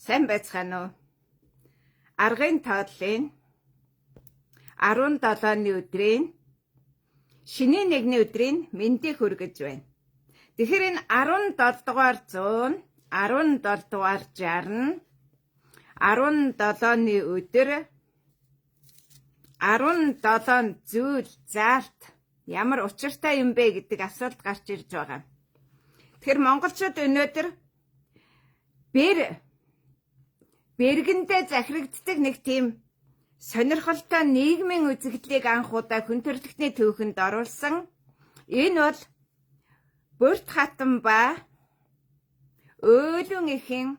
Сайн байцгаана уу? Аргын тоотлын 17-ны өдрийн шинийн нэгний өдрийн мэндийг хүргэж байна. Тэгэхээр энэ 17 дугаар 100, 17 дугаар 60, 17-ны өдөр 17 зүйл заалт ямар учиртай юм бэ гэдэг асуулт гарч ирж байгаа. Тэгэхээр монголчууд өнөөдөр бэргэндээ захирагддаг нэг тийм сонирхолтой нийгмийн үзэгдлийг анх удаа хүн төрөлхтний түүхэнд оруулсан. Энэ бол Бүрт хатан ба Өөлөн эхийн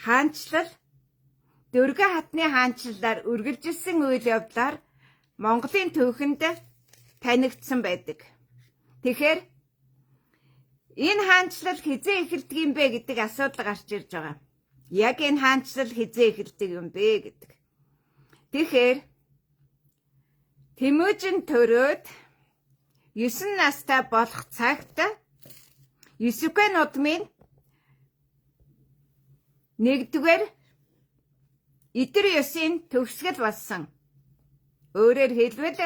хаанчлал, Дөргө хатны хаанчлалаар үргэлжилсэн үйл явдлаар Монголын түүхэнд танигдсан байдаг. Тэгэхээр энэ хаанчлал хизээ эхэлдэг юм бэ гэдэг асуудал гарч ирж байгаа. Яг энэ хаанчлал хизээ эхэлдэг юм бэ гэдэг. Тэгэхээр Тэмүүжин төрөөд 9 настай болох цагт Есүкэ нутмын 1-р Идэр ёсын төгсгөл болсон. Өөрөөр хэлбэл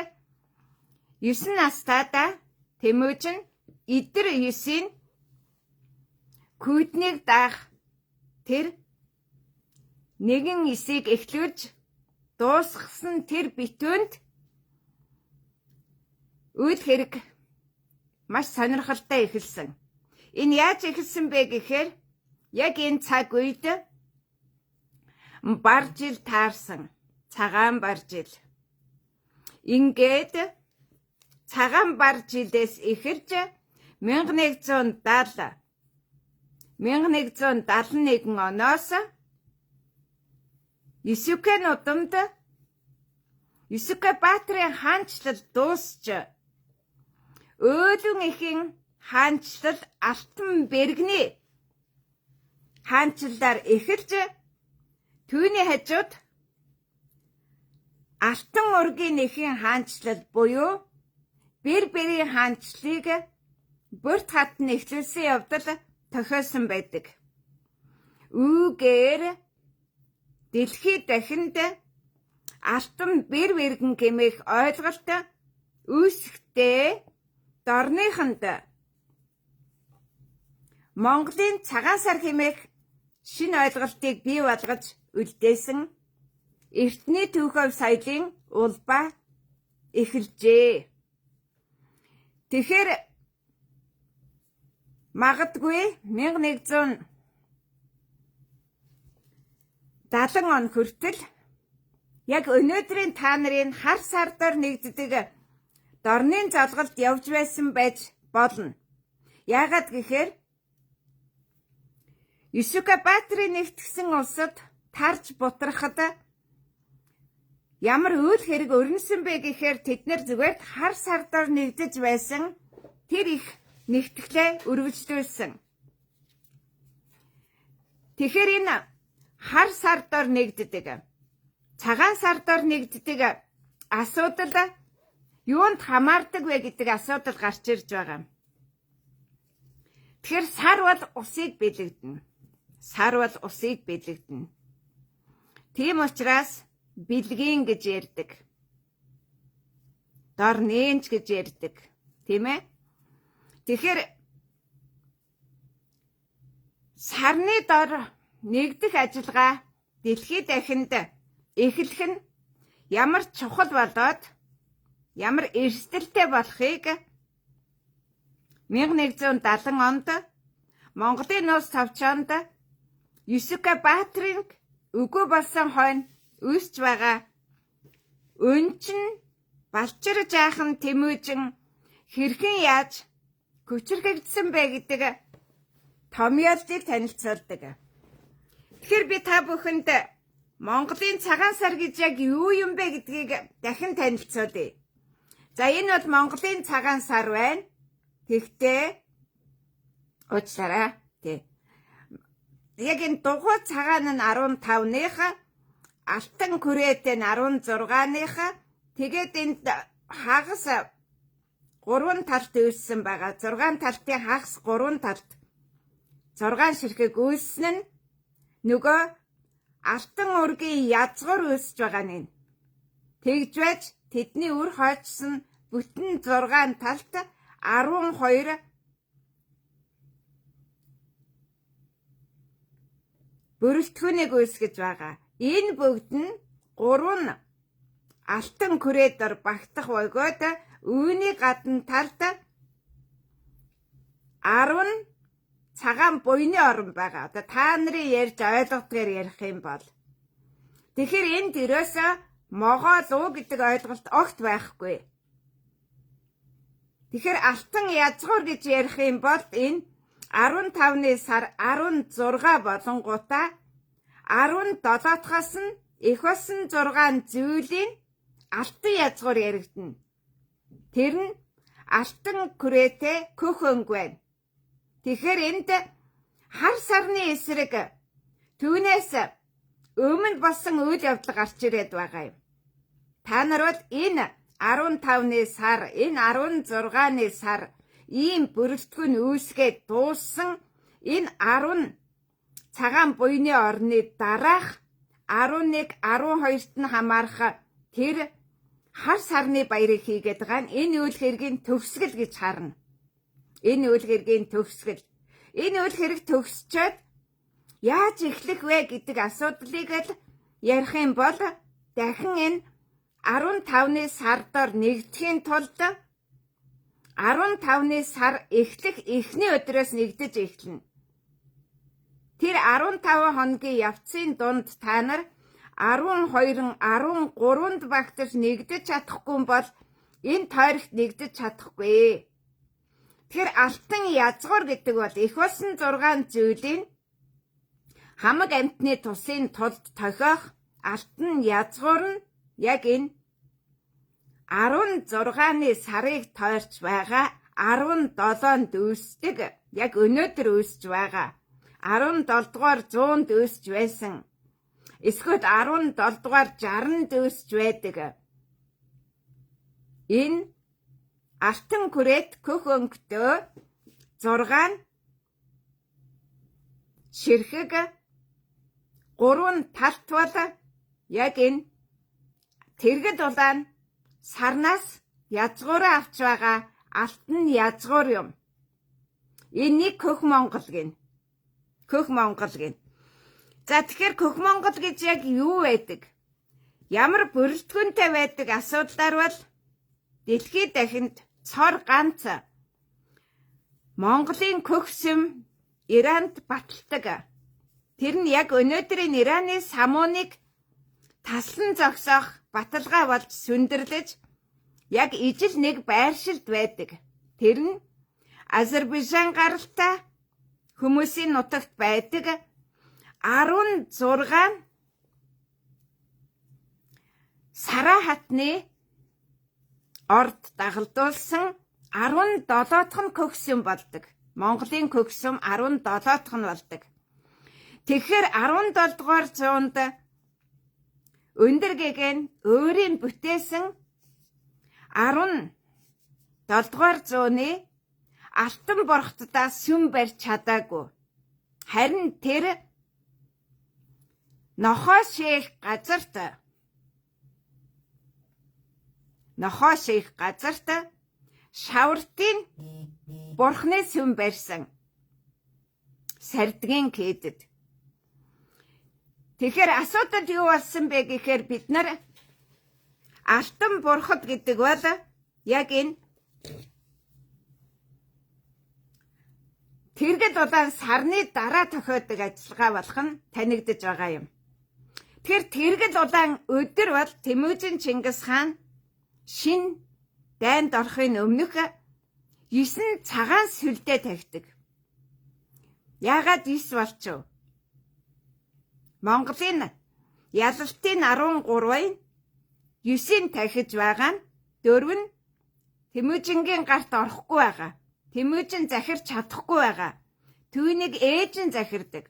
9 настайдаа Тэмүүжин Идэр ёсын күйднийг даах тэр нэгэн эсийг эхлүүлж дуусгасан тэр битүүнд үйл хэрэг маш сонирхолтой эхэлсэн. Энэ яаж эхэлсэн бэ гэхээр яг энэ цаг үед баржил таарсан. Цагаан баржил. Ингээд цагаан баржилээс эхэлж 1171 оноос Есүкэ нутамд Есүкэ баатрын хаанчлал дуусч Өөлөн эхийн хаанчлал Алтан бэргэний хаанчлалаар эхэлж түүний хажууд Алтан ургийн эхийн хаанчлал буюу Бэр-бэрийн хаанчлалыг Бүрт хатан эхлүүлсэн явдал тохиосон байдаг. Үүгээр дэлхийд дахинд Алтан бэр-бэргэн гэмэх ойлголт үүсэхдээ дорныхонд Монголын цагаан сар хэмээх шинэ ойлголтыг бий болгож үлдээсэн эртний түүхэв соёлын улбаа эхэлжээ. Тэгэхээр магадгүй 1170 он хүртэл яг өнөөдрийн та нарын хар сардаар нэгддэг дорны залгалт явж байсан байж болно. Яагаад гэхээр Есүкэ баатрын нэгтгсэн улсад тарж бутрахад ямар үйл хэрэг өрнөсөн бэ гэхээр тэд нар зүгээр хар сардаар нэгдэж байсан тэр их нэгтгэлээ үргэлжлүүлсэн. Тэгэхээр энэ хар сардаар нэгддэг, цагаан сардаар нэгддэг асуудал юунд хамаардаг вэ гэдэг асуудал гарч ирж байгаа. Тэгэхээр сар бол усыг бэлэгдэнэ. Сар бол усыг бэлэгдэнэ. Тийм учраас бэлгийн гэж ярьдаг. Дорнынч гэж ярьдаг. Тийм ээ? Тэгэхээр сарны дор нэгдэх ажиллагаа дэлхийд дахинд эхлэх нь ямар чухал болоод ямар эрсдэлтэй болохыг 1170 онд Монголын улс товчоонд Есүкэ баатрын үгүй болсон хойно үүсч байгаа өнчин балчир жаахан Тэмүүжин хэрхэн яаж хүчрхэгдсэн бэ гэдэг томьёолыг танилцуулдаг. Тэгэхээр би та бүхэнд Монголын цагаан сар гэж яг юу юм бэ гэдгийг дахин танилцуулъя. За энэ бол Монголын цагаан сар байна. Тэгтээ уучлаарай. Яг энэ дугуй цагаан нь 15-ных, алтан хүрээтэй нь 16-ных, тэгээд энд хагас 3 талт үүссэн байгаа. 6 талтын хагас 3 талт 6 ширхэг үүссэн нь нөгөө алтан ургийн язгуур үүсэж байгаа нь. Тэгж байж тэдний үр хойчсон бүтэн 6 талд 12 бүрэлдэхүүнийг үүсгэж байгаа. Энэ бүгд нь 3 алтан күрээдор багтах бөгөөд үүний гадна талд 10 цагаан буйны орон байгаа. Одоо та нарын ярьж ойлгодгээр ярих юм бол. Тэгэхээр энд ерөөсөө могоол уу гэдэг ойлголт огт байхгүй. Тэгэхээр алтан язгуур гэж ярих юм бол энэ 15-ны сар 16 болонгуудаа 17-аас нь их болсон 6 зүйлийн алтан язгуур яригдана. Тэр нь алтан күрээтэй көх өнгө байна. Тэгэхээр энд хар сарны эсрэг түүнээс өмнө болсон үйл явдал гарч ирээд байгаа юм. Та нар бол энэ 15-ны сар, энэ 16-ны сар ийм бүрэлдэхүүн үүсгээд дууссан энэ 10 цагаан буйны орны дараах 11, 12-т нь хамаарах тэр хар сарны баярыг хийгээд байгаа нь энэ үйл хэргийн төгсгөл гэж харна. Энэ үйл хэргийн төгсгөл. Энэ үйл хэрэг төгсчөөд яаж эхлэх вэ гэдэг асуудлыг л ярих юм бол дахин энэ 15-ны сардор нэгдэхийн тулд 15-ны сар эхлэх эхний өдрөөс нэгдэж эхэлнэ. Тэр 15 хоногийн явцын дунд та нар 12, 13-нд багтаж нэгдэж чадахгүй бол энэ тойрогт нэгдэж чадахгүй. Тэр алтан язгуур гэдэг бол их болсон 6 зүйлийн хамаг амьтны тусын тулд тохиох алтан язгуур нь яг энэ 16-ны сарыг тойрч байгаа 17-нд үүсдэг. Яг өнөөдөр үүсэж байгаа. 17 дугаар 100-д үүсэж байсан. Эсвэл 17 дугаар 60-нд үүсэж байдаг. Энэ алтан күрээд көх өнгөтэй 6 ширхэг 3 талт бол яг энэ тэргэд улаан сарнаас язгуураа авч байгаа алтан язгуур юм. Энийг Көх Монгол гин. Көх Монгол гин. За тэгэхээр Көх Монгол гэж яг юу байдаг? Ямар бүрэлдэхүүнтэй байдаг асуудлаар бол дэлхийд дахинд цор ганц Монголын көхсөм Иранд баталдаг. Тэр нь яг өнөөдрийн Ираны самууныг таслан зогсоох баталгаа болж сүндэрлэж яг ижил нэг байршилд байдаг. Тэр нь Азербайджан гаралтай хүмүүсийн нутагт байдаг 16 Сараа хатны орд дагалдуулсан 17 дахь нь көхсөм болдог. Монголын көхсөм 17 дахь нь болдог. Тэгэхээр 17 дугаар зуунд өндөр гэгэн өөрийн бүтээсэн 17 дугаар зууны алтан борхтдаа сүм барьж чадаагүй. Харин тэр нохоо шээх газарт шавартын бурхны сүм барьсан. Сардгийн кэдэд. Тэгэхээр асуудал юу болсон бэ гэхээр бид нар алтан бурхад гэдэг бол яг энэ тэргэд улаан сарны дараа тохиодог ажиллагаа болох нь танигдж байгаа юм. Тэгэхээр тэргэд улаан өдөр бол Тэмүжин Чингис хаан шин дайнд орохын өмнөх 9 цагаан сүлдээ тавьдаг. Яагаад 9 болчихв? Монголын ялалтын 13-ыг 9-ийг тахиж байгаа нь 4 нь Тэмүжингийн гарт орохгүй байгаа. Тэмүжин захирч чадахгүй байгаа. Түүнийг ээж нь захирдаг.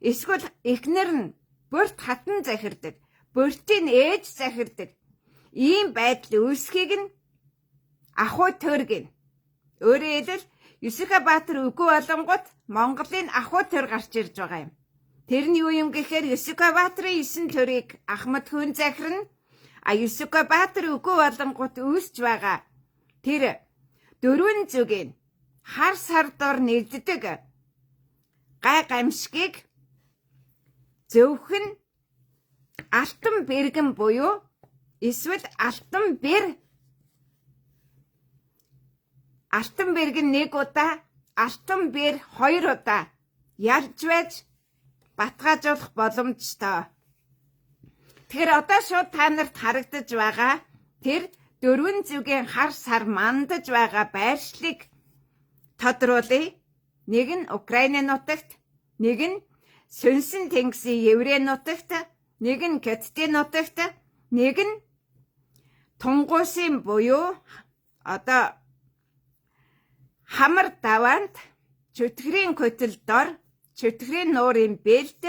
Эсвэл эхнэр нь бүрт хатан захирдаг. Бүртийн ээж захирдаг. Ийм байдал үүсхийг нь ахуй төр гин. Өөрөөр хэлбэл Юсуф Баатар үгүй болонгот Монголын ахуй төр гарч ирж байгаа юм. Тэр нь юу юм гэхээр Есүкабаатарын 9 төрийг Ахмад хүн захирна. Есүкабаатар үгүй болонгууд үүсч байгаа. Тэр 4 зүгийн хар сар дор нэгддэг гай гамшигыг зөвхөн алтан бэргэн буюу эсвэл алтан бэргэн 1 удаа, алтан бэр 2 удаа ялж байж батгаажуулах боломжтой. Тэгэхээр одоо шууд та нарт харагдаж байгаа тэр 4 зүгийн хар сар мандаж байгаа байршлыг тодруулъя. Нэг нь Украины нутагт, нэг нь Сүнсэн тэнгисийн Еврей нутагт, нэг нь Кеттийн нутагт, нэг нь Тунгуусын буюу одоо Хамар даваанд, Чөтгөрийн көтөл дор, Чөтгөрийн нуурын бэлд,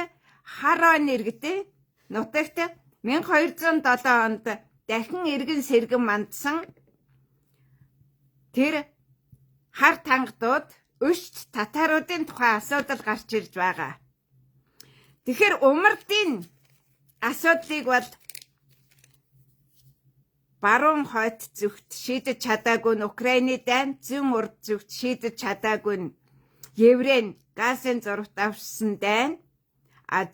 Харон иргэдийн нутагт 1207 онд дахин эргэн сэргэн мандсан тэр хар тангадууд өшт татаруудын тухай асуудал гарч ирж байгаа. Тэгэхээр умардын асуудлыг бол баруун хойд зүгт шийдэж чадаагүй нь Украины дайн, зүүн урд зүгт шийдэж чадаагүй нь Еврей газын зурвт авсан дайн,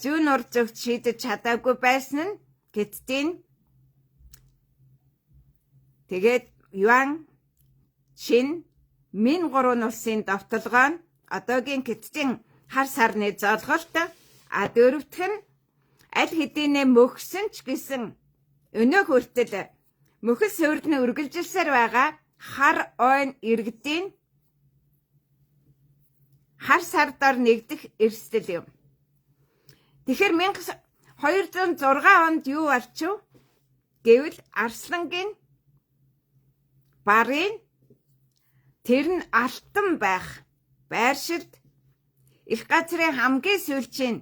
зүүн урд зүгт шийдэж чадаагүй байсан нь Кеттийн, тэгээд Юан, Чин, Мин 3 улсын довтолгоо нь одоогийн Кеттийн хар сарны золголт, дөрөвдөх нь аль хэдийнэ мөхсөн ч гэсэн өнөө хүртэл мөхөл суурьны үргэлжилсээр байгаа хар ойн иргэдийн хар сар дор нэгдэх эрсдэл юм. Тэгэхээр 1206 онд юу болчихв? Гэвэл Арслангийн барын тэр нь алтан байх байршилд их газрын хамгийн сүүлчийн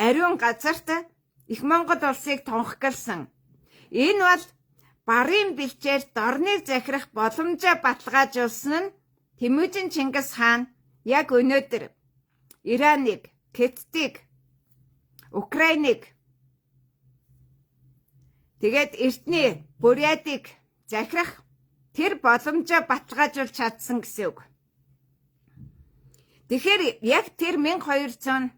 ариун газарт их Монгол улсыг тунхагласан. Энэ бол барын бэлчээр дорныг захирах боломжоо баталгаажуулсан нь Тэмүжин Чингис хаан яг өнөөдөр Ираныг, Кеттийг, Украиныг, тэгээд Эртний Бурятыг захирах тэр боломжоо баталгаажуулж чадсан гэсэн үг. Тэгэхээр яг тэр 1206-7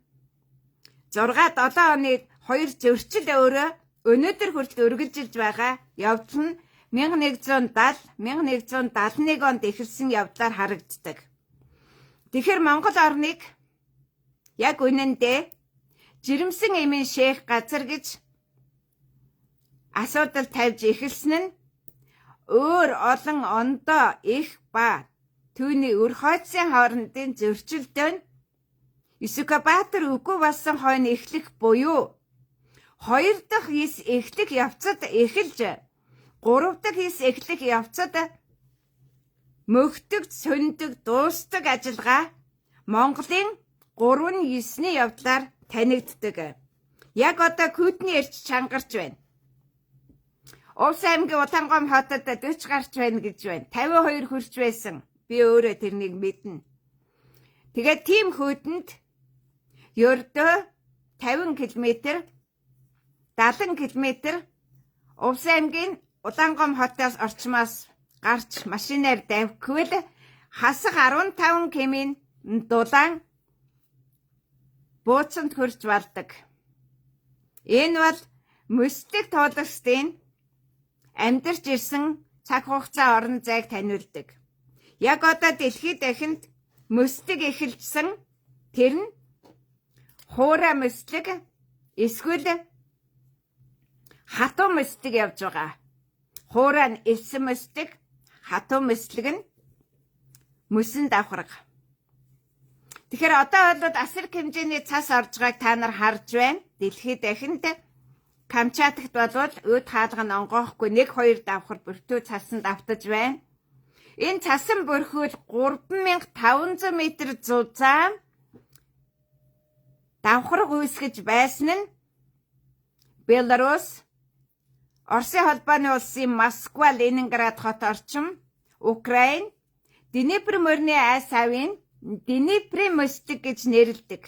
оны 2 зөрчил өөрөө өнөөдөр хүртэл үргэлжилж байгаа явдал нь 1170-1171 онд эхэлсэн явдлаар харагддаг. Тэгэхээр Монгол орныг яг үнэндээ жирэмсэн эмийн шээх газар гэж асуудал тавьж эхэлсэн нь өөр олон ондоо их ба түүний өр хойцын хоорондын зөрчилдөөн Есүкабаатар үгүй болсон хойно эхлэх буюу 2 дахь ис эхлэх явцад эхэлж 3 дахь ис эхлэх явцад мөхдөг, сөндөг, дуустдаг ажиллагаа Монголын 3-9-ний явдлаар танигддаг. Яг одоо Күүдний эрч чангарч байна. Увс аймгийн Улаангом хотод 40 гарч байна гэж байна. 52 хүрч байсан. Би өөрөө тэрнийг мэднэ. Тэгээд тийм хүйтэнд ердөө 50 км 70 км Увс аймгийн Улаангом хотоос орчмоос гарч машинаар давхивал хасах 15 км-ийн дулаан бууцанд хүрч балдаг. Энэ бол мөслөг туулагчдын амьдарч ирсэн цаг хугацаа орон зайг таниулдаг. Яг одоо дэлхийд дахинд мөслөг эхэлсэн тэр нь хуура мөслөг эсвэл хатуу мөслөг явж байгаа. Хуура нь элсэн мөслөг, хатуу мөслөг нь мөсөн давхарга. Тэгэхээр одоо бол асар хэмжээний цас орж байгааг та нар харж байна. Дэлхийд дахинд Камчаткт болвол өд хаалга нь онгоохгүй 1-2 давхар бүртөө цасан давтаж байна. Энэ цасан бүрхүүл 3500 м зузаан давхарга үүсгэж байсан нь Беларусь, Оросын холбооны улсын Москва, Ленинград хот орчим, Украин, Днепр морины айс авийн Днеприйн мөслөг гэж нэрлэдэг.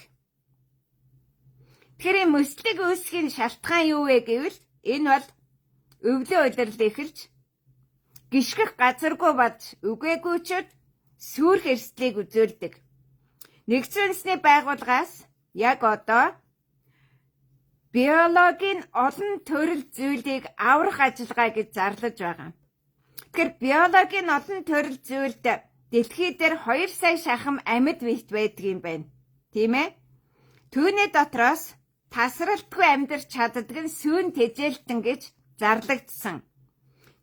Тэгэхээр мөслөг үүсгэхийн шалтгаан юу вэ гэвэл энэ бол өвлөө удирдал эхэлж гიშгэх газаргүй бод үгээгүйчүүд сүрх эрсдлийг үзүүлдэг. Нэгдсэн үндэсний байгууллагаас яг одоо биологийн олон төрөл зүйлийг аврах ажиллагаа гэж зарлаж байгаа. Тэгэхээр биологийн олон төрөл зүйлд дэлхий дээр 2 сая шахам амьд бит байдаг юм байна. Тийм ээ? Түүний дотроос тасралтгүй амьдарч чаддаг нь сүүн тэжээлтэн гэж зарлагдсан.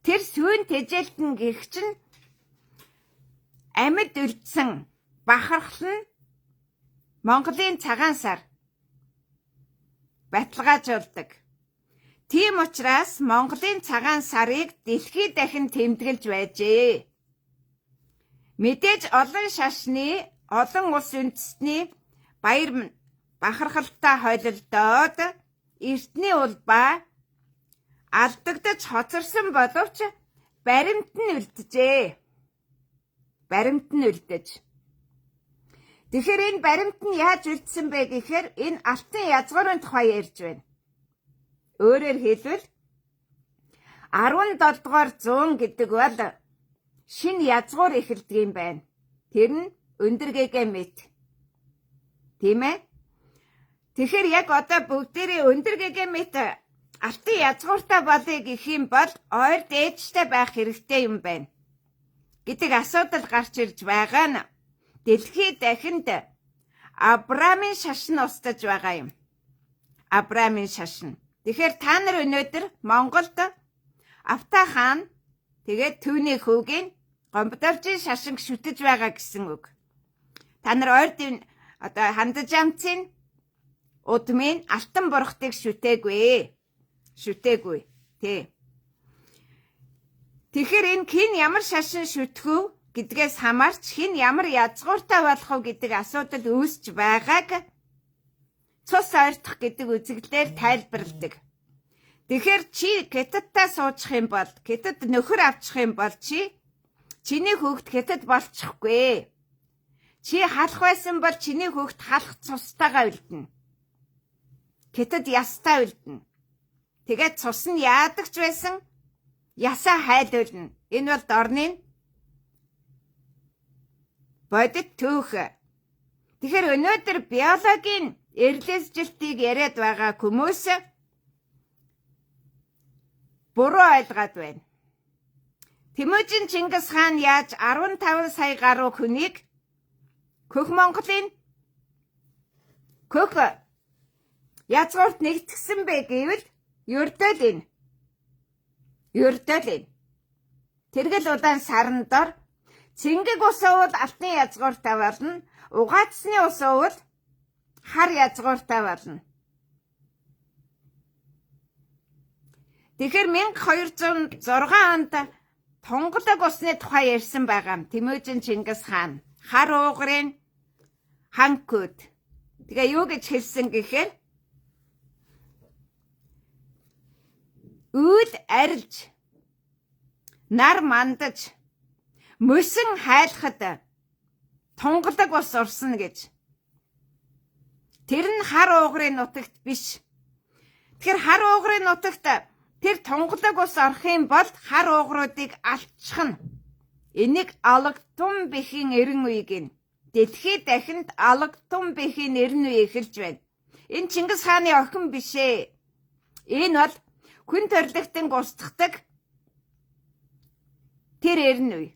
Тэр сүүн тэжээлтэн гэх чинь амьд үлдсэн бахархал нь Монголын цагаан сар баталгаажуулдаг. Тийм учраас Монголын цагаан сарыг дэлхийд дахин тэмдэглэж байжээ. Мэдээж олон шашны, олон улс үндэстний баяр бахархалтай хойлолдоод эртний улбаа алдагдаж хоцорсон боловч баримт нь үлджээ. Баримт нь үлдэж. Тэгэхээр энэ баримт нь яаж үлдсэн бэ гэхээр энэ алтан язгуурын тухай ярьж байна. Өөрөөр хэлбэл 17 дугаар зуун гэдэг бол шинэ язгуур эхэлдэг юм байна. Тэр нь өндөр гигамет. Тийм ээ? Тэгэхээр яг одоо бүгдээрээ өндөр гигамет алтан язгууртай болъё гэх юм бол ойр дээжтэй байх хэрэгтэй юм байна. Гэдэг асуудал гарч ирж байгаа нь дэлхийд дахинд Авраамийн шашин устж байгаа юм. Авраамийн шашин. Тэгэхээр та нар өнөөдөр Монголд Авта хаан тэгээд түүний хүүгийн Гомбодоржийн шашин шүтэж байгаа гэсэн үг. Та нар ойрдын одоо хандаж амцын удмын алтан бурхтыг шүтээгүй. Шүтээгүй. Тэ. Тэгэхээр энэ хин ямар шашин шүтэх үү гэдгээс хамаарч хин ямар язгууртай болох уу гэдэг асуудал үүсч байгааг цус ойртох гэдэг үзэгдлээр тайлбарладаг. Тэгэхээр чи хятадтай суучих юм бол, хятад нөхөр авчих юм бол чиний хүүхд хятад болчихгүй. Чи халах байсан бол чиний хүүхд халах цустайгаа үлдэнэ. Хятад ястай үлдэнэ. Тэгээд цус нь яадагч байсан ясаа хайлуулна. Энэ бол дорны бодит түүх. Тэгэхээр өнөөдөр биологийн эрлэсжилтийг яриад байгаа хүмүүс буруу ойлгоод байна. Тэмүүжин Чингис хаан яаж 15 сая гаруй хүнийг Хөх Монголын Хөх язгуурт нэгтгсэн бэ гэвэл ердөө л энэ. Тэргэл удаан сарн дор цэнгэг ус уул алтан язгууртай болно. Угаацсны ус уул хар язгууртай болно. Тэгэхээр 1206 онд тунгалаг усны тухай ярьсан байгаа. Тэмүүжин Чингис хаан хар уугрын ханкуд. Тэгээ юу гэж хэлсэн гэхээр үйл арилж нар мандаж мөсөн хайлахад тунгалаг ус урсна гэж. Тэр нь хар уугрын нутагт биш. Тэгэхээр хар уугрын нутагт тэр тунгалаг ус орох юм бол хар уугруудыг алчхна. Энийг алагдтун бэхийн эрен үе гин. Дэлхийд дахинд алагдтун бэхийн эрен үе эхэлж байна. Энэ Чингис хааны охин биш ээ. Энэ бол хүн төрөлхтөн устгадаг тэр эрен үе.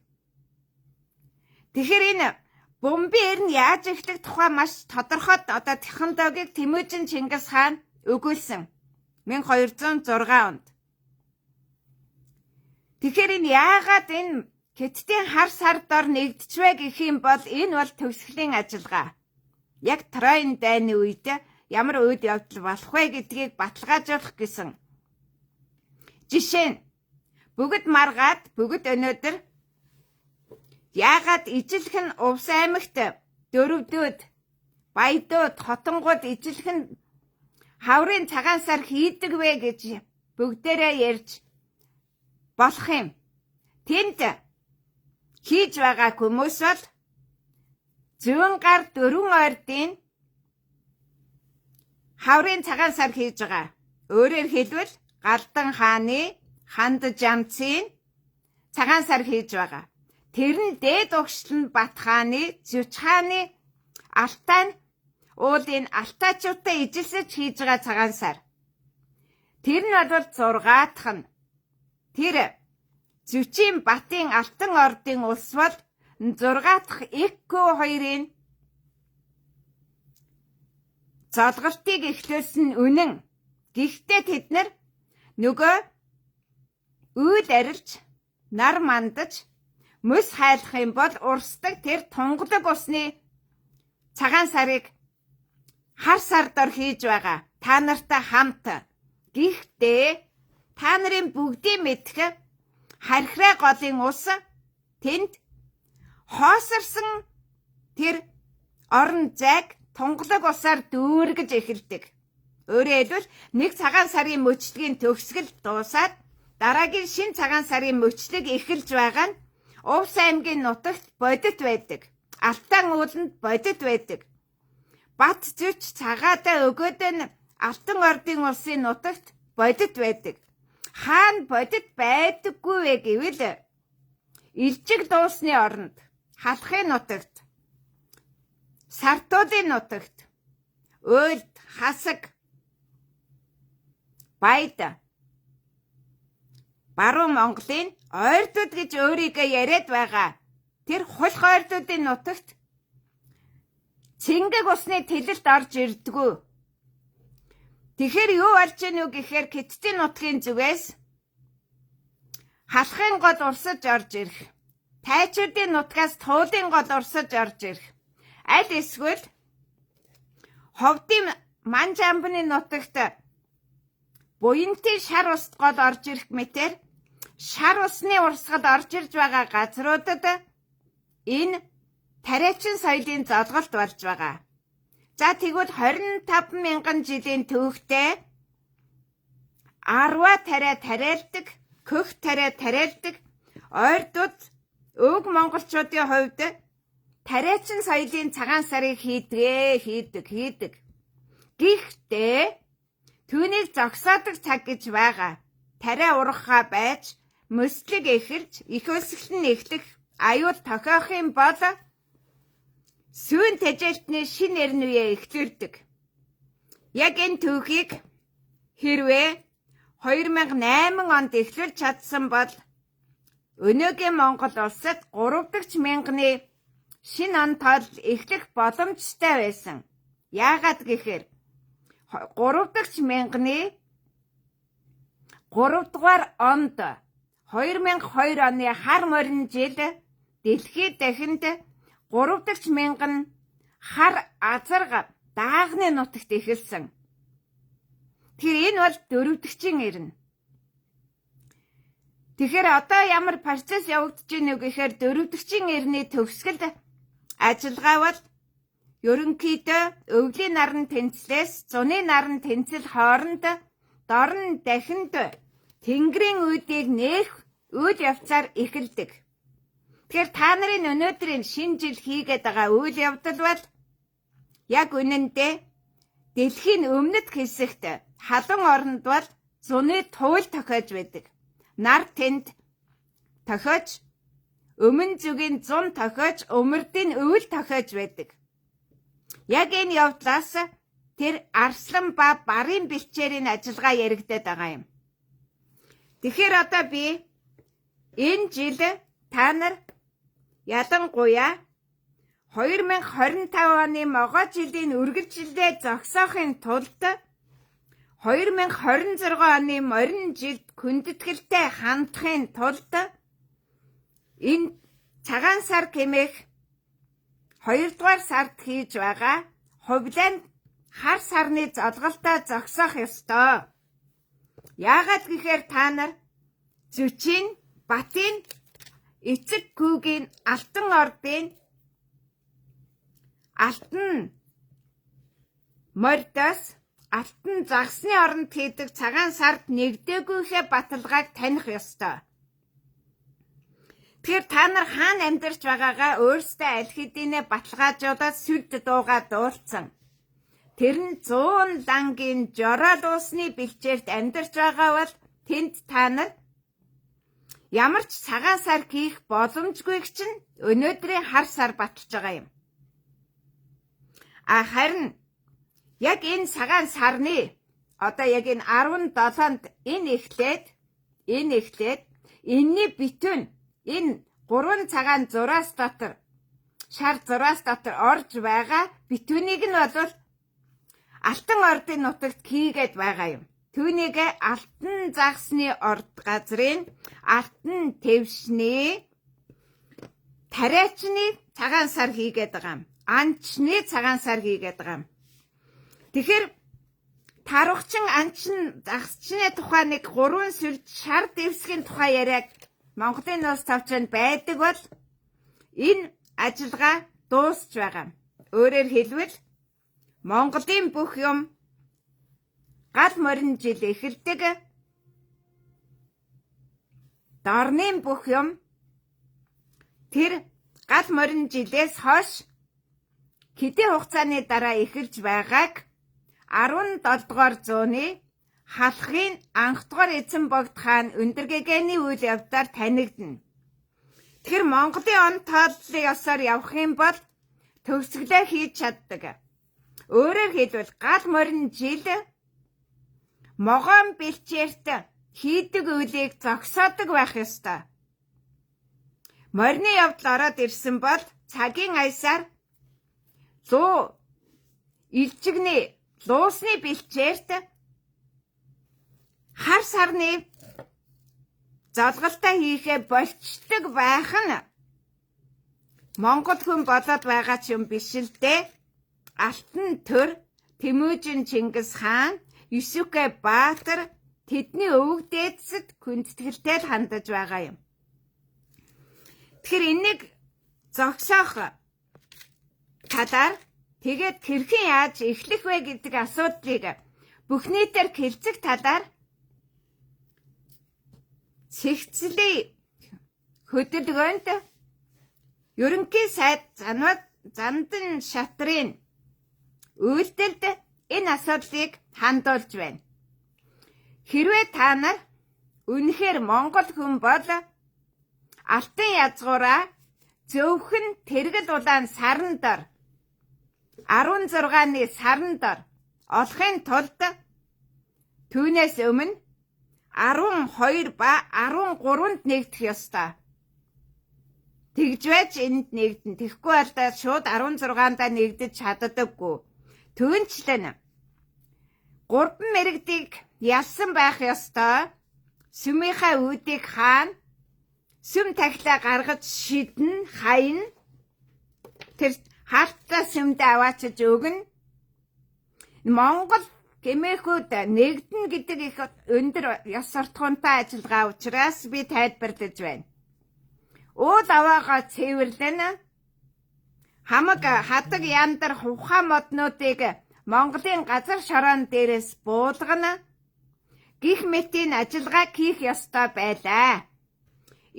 Тэгэхээр энэ бомбын эрен яаж эхлэх тухай маш тодорхой одоо технологиг Тэмүүжин Чингис хаан өгүүлсэн 1206 онд. Тэгэхээр энэ яагаад энэ Хятадын хар сар дор нэгдэжвэ гэх юм бол энэ бол төгсгөлийн ажиллагаа. Яг Троен дайны үед ямар үйл явдал болох вэ гэдгийг баталгаажуулах гэсэн. Жишээ нь бүгд маргаад бүгд өнөөдөр яагаад ижилх нь Увс аймагт дөрөвдөөд Баядууд хотонгууд ижилх нь хаврын цагаан сар хийдэг вэ гэж бүгдээрээ ярьж болох юм. Тэнд хийж байгаа хүмүүс бол зүүн гар 4 ойрдын хаврын цагаан сар хийж байгаа. Өөрөөр хэлбэл Галдан хааны ханд жамцын цагаан сар хийж байгаа. Тэр нь дээд угшлан Бат хааны Зүч хааны Алтай нь уулын алтайчуудтай ижилсэж хийж байгаа цагаан сар. Тэр нь бол 6 дахь нь. Тэр Зүчийн Батын Алтан ордын улс бол 6 дахь Экко 2-ын золгортыг эхлүүлсэн үнэн. Гэхдээ тэд нар нөгөө үйл арилж, нар мандаж, мөс хайлах юм бол урсдаг тэр тунгалаг усны цагаан сарыг хар сардор хийж байгаа. Та нартай хамт. Гэхдээ та нарын бүгдийн мэдэх хархраа голын ус тэнд хоосорсон тэр орон зайг тунгалаг усаар дүүргэж эхэлдэг. Өөрөөр хэлбэл нэг цагаан сарын мөчлөгийн төгсгөл дуусаад дараагийн шин цагаан сарын мөчлөг эхэлж байгаа нь Увс аймгийн нутагт бодит байдаг. Алтан ууланд бодит байдаг. Бат Зүч цагаатаа өгөөд нь Алтан ордын улсын нутагт бодит байдаг. Хаана бодит байдаггүй вэ гэвэл Илжиг дуусны оронд, Халахын нутагт, Сартуудын нутагт, Өөлд, Хасаг, Баяд, Баруун Монголын ойрдууд гэж өөрийгөө яриад байгаа. Тэр хулх ойрдуудын нутагт Цэнгэг усны тэлэлт орж ирдгүү. Тэгэхээр юу болж гэнэ үү гэхээр Хятадын нутгийн зүгээс Халахын гол урсаж орж ирэх. Тайчуудын нутгаас Туулын гол урсаж орж ирэх. Аль эсвэл Ховдын Манжамбны нутагт буянтын шар уст гол орж ирэх мэтэр шар усны урсгал орж ирж байгаа газруудад энэ тариачин соёлын золголт болж байгаа. За тэгвэл 25,000 жилийн түүхтэй арва тариа тариалдаг, көх тариа тариалдаг ойрдууд өг монголчуудын хувьд тариачин соёлын цагаан сарыг хийдэг. Гэхдээ түүнийг зогсоодог цаг гэж байгаа. Тариа ургахаа байж, мөслөг эхэлж, их өсгөл нь эхлэх аюул тохиох юм бол сүүн тэжээлтний шин эрен үе эхлүүлдэг. Яг энэ түүхийг хэрвээ 2008 онд эхлүүлж чадсан бол өнөөгийн Монгол улсад 3 дахь мянганы шин он тоол эхлэх боломжтой байсан. Яагаад гэхээр 3 дахь мянганы 3 дугаар онд 2002 оны хар морин жил дэлхийд дахинд 3 дахь мянган хар азарга даагны нутагт эхэлсэн. Тэгэхээр энэ бол 4 дахьчийн ирнэ. Тэгэхээр одоо ямар процесс явагдаж байна вэ гэхээр 4 дахьчийн ирний төгсгөл ажиллагаа бол ерөнхийдөө өвлийн наран тэнцлээс зуны наран тэнцэл хооронд дорн дахинд тэнгэрийн үдийг нээх үйл явцаар эхэлдэг. Тэгэхээр та нарын өнөөдрийн шинэ жил хийгээд байгаа үйл явдал бол яг үнэндээ дэлхийн өмнөд хэсэгт халуун оронд бол зуны туйл тохиож байдаг. Нар тэнд тохиож, өмнө зүгийн зун тохиож, өмөрдийн өвөл тохиож байдаг. Яг энэ явдлаас тэр арслан ба барын бэлчээрийн ажиллагаа яригдаад байгаа юм. Тэгэхээр одоо би энэ жил та нар ялангуяа 2025 оны могоо жилийн үргэлжилдээ зогсоохын тулд 2026 оны морин жилд хүндэтгэлтэй хандахын тулд энэ цагаан сар хэмээх 2 дугаар сард хийж байгаа хувлаанд хар сарны золголтоо зогсоох ёстой. Яагаад гэхээр та нар Зүчийн, Батын, Эцэг гүүгийн Алтан ордын Алтан мордоос Алтан загсны оронд хийдэг цагаан сард нэгдээгүйхээ баталгааг таних ёстой. Тэгэхээр та нар хаана амьдарч байгаагаа өөрсдөө аль хэдийнэ баталгаажуулаад сүлд дуугаа дуулсан. Тэр нь 100 дангийн жороод уусны бэлчээрт амьдарч байгаа бол тэнд та нар ямар ч цагаан сар хийх боломжгүйг чинь өнөөдрийн хар сар баталж байгаа юм. Харин яг энэ цагаан сарны одоо яг энэ 17-нд энэ эхлээд энэний битүүн энэ 3 цагаан зураас дотор шар зураас дотор орж байгаа битүүнийг нь бол Алтан ордын нутагт хийгээд байгаа юм. Түүнийг алтан загсны орд газрын алтан твшний тариачны цагаан сар хийгээд байгаа юм. Анчны цагаан сар хийгээд байгаа юм. Тэгэхээр тархчин анчин загсчны тухай нэг 3 сүлж шар дэвсгийн тухай яриаг Монголын улс тавчанд байдаг бол энэ ажиллагаа дуусч байгаа. Өөрөөр хэлбэл Монголын бүх юм гал морин жил эхэлдэг. Дорны бүх юм тэр гал морин жилээс хойш хэдийн хугацааны дараа эхэлж байгааг 17 дугаар зууны халахын анх дугаар эзэн богд хаан өндөргээний үйл явдаар танигдана. Тэр Монголын он тооллын ёсоор явах юм бол төгсгөлөө хийж чаддаг. Өөрөөр хэлбэл гал морин жил могоон бэлчээрт хийдэг үйлийг зогсоодог байх ёстой. Морины явдал ороод ирсэн бол цагийн аясаар 100 илжигний луусны бэлчээрт хар сарны золголтоо хийхээ болцдог байх нь Монгол хүн болоод байгаа ч юм биш л дээ. Алтан төр Тэмүүжин Чингис хаан, Юсүкэ Баатар тэдний өвөг дээдсэд хүндэтгэлтэй хандаж байгаа юм. Тэгэхээр энийг зогсоох талаар тэгээд хэрхэн яаж эхлэх вэ гэдэг асуудлыг бүх нийтээр хэлцэх талаар цэгцлийн хөдөлгөөнд ерөнхий сайд Зандан шатрын үйлдэлд энэ асуудлыг хандуулж байна. Хэрвээ та нар үнэхээр Монгол хүн бол алтан язгуураа зөвхөн тэргэл улаан саран дор 16-ны саран дор олохын тулд түүнээс өмнө 12 ба 13-нд нэгдэх ёстой. Тэгж байж энд нэгдэн. Тэгэхгүй бол шууд 16-ндаа нэгдэж чаддаггүй. Түүнчлэн 3 мэрэгдийг ялсан байх ёстой. Сүмийнхаа үүдийг хаана сүм тахилаа гаргаж шидэн хаян тэр хартаа сүмд аваачиж өгнө. Монгол гэмээхүүд нэгдэн гэдэг их өндөр ёс суртахуунтай ажиллагаа учраас би тайлбарлаж байна. Уул аваага цэвэрлэн хамаг хадаг яндар хувхаа моднуудыг Монголын газар шороон дээрээс буулгана гих мэтийн ажиллагаа хийх ёстой байлаа.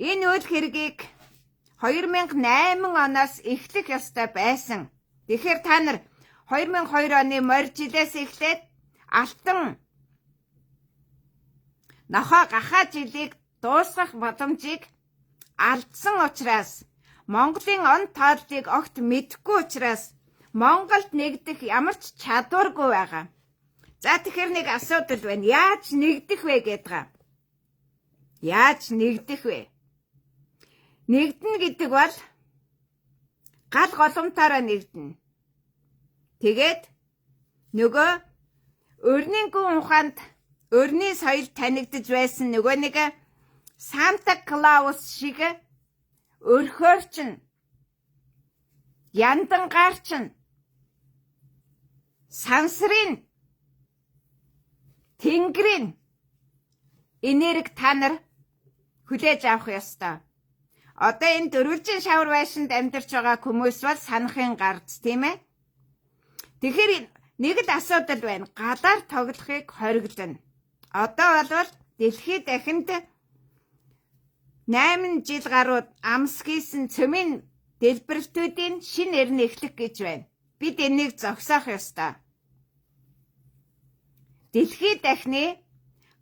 Энэ үйл хэргийг 2008 оноос эхлэх ёстой байсан. Тэгэхээр та нар 2002 оны морь жилээс эхлээд алтан нохоо гахаа жилийг дуусгах боломжийг алдсан учраас Монголын он тооллыг огт мэдэхгүй учраас Монголд нэгдэх ямар ч чадваргүй байгаа. За тэгэхээр нэг асуудал байна. Яаж нэгдэх вэ гэдэг. Яаж нэгдэх вэ? Нэгдэнэ гэдэг бол гал голомтоороо нэгдэнэ. Тэгээд нөгөө өрнийн гүн ухаанд өрний соёл танигдж байсан нөгөө нэг Санта Клаус шиг өрхөөрчин яндангарчин сансрын тэнгэрийн энерги та нар хүлээж авах ёстой. Одоо энэ дөрвөлжин шавар байшинд амьдарч байгаа хүмүүс бол санахын гарц, тийм ээ? Тэгэхээр нэг л асуудал байна. Галаар тоглохыг хоригдно. Одоо бол дэлхийд дахинд 8 жил гаруй амс хийсэн цөмийн дэлбэрэлтүүдийн шинэ эрн эхлэх гэж байна. Бид энийг зогсоох ёстой. дэлхий дахны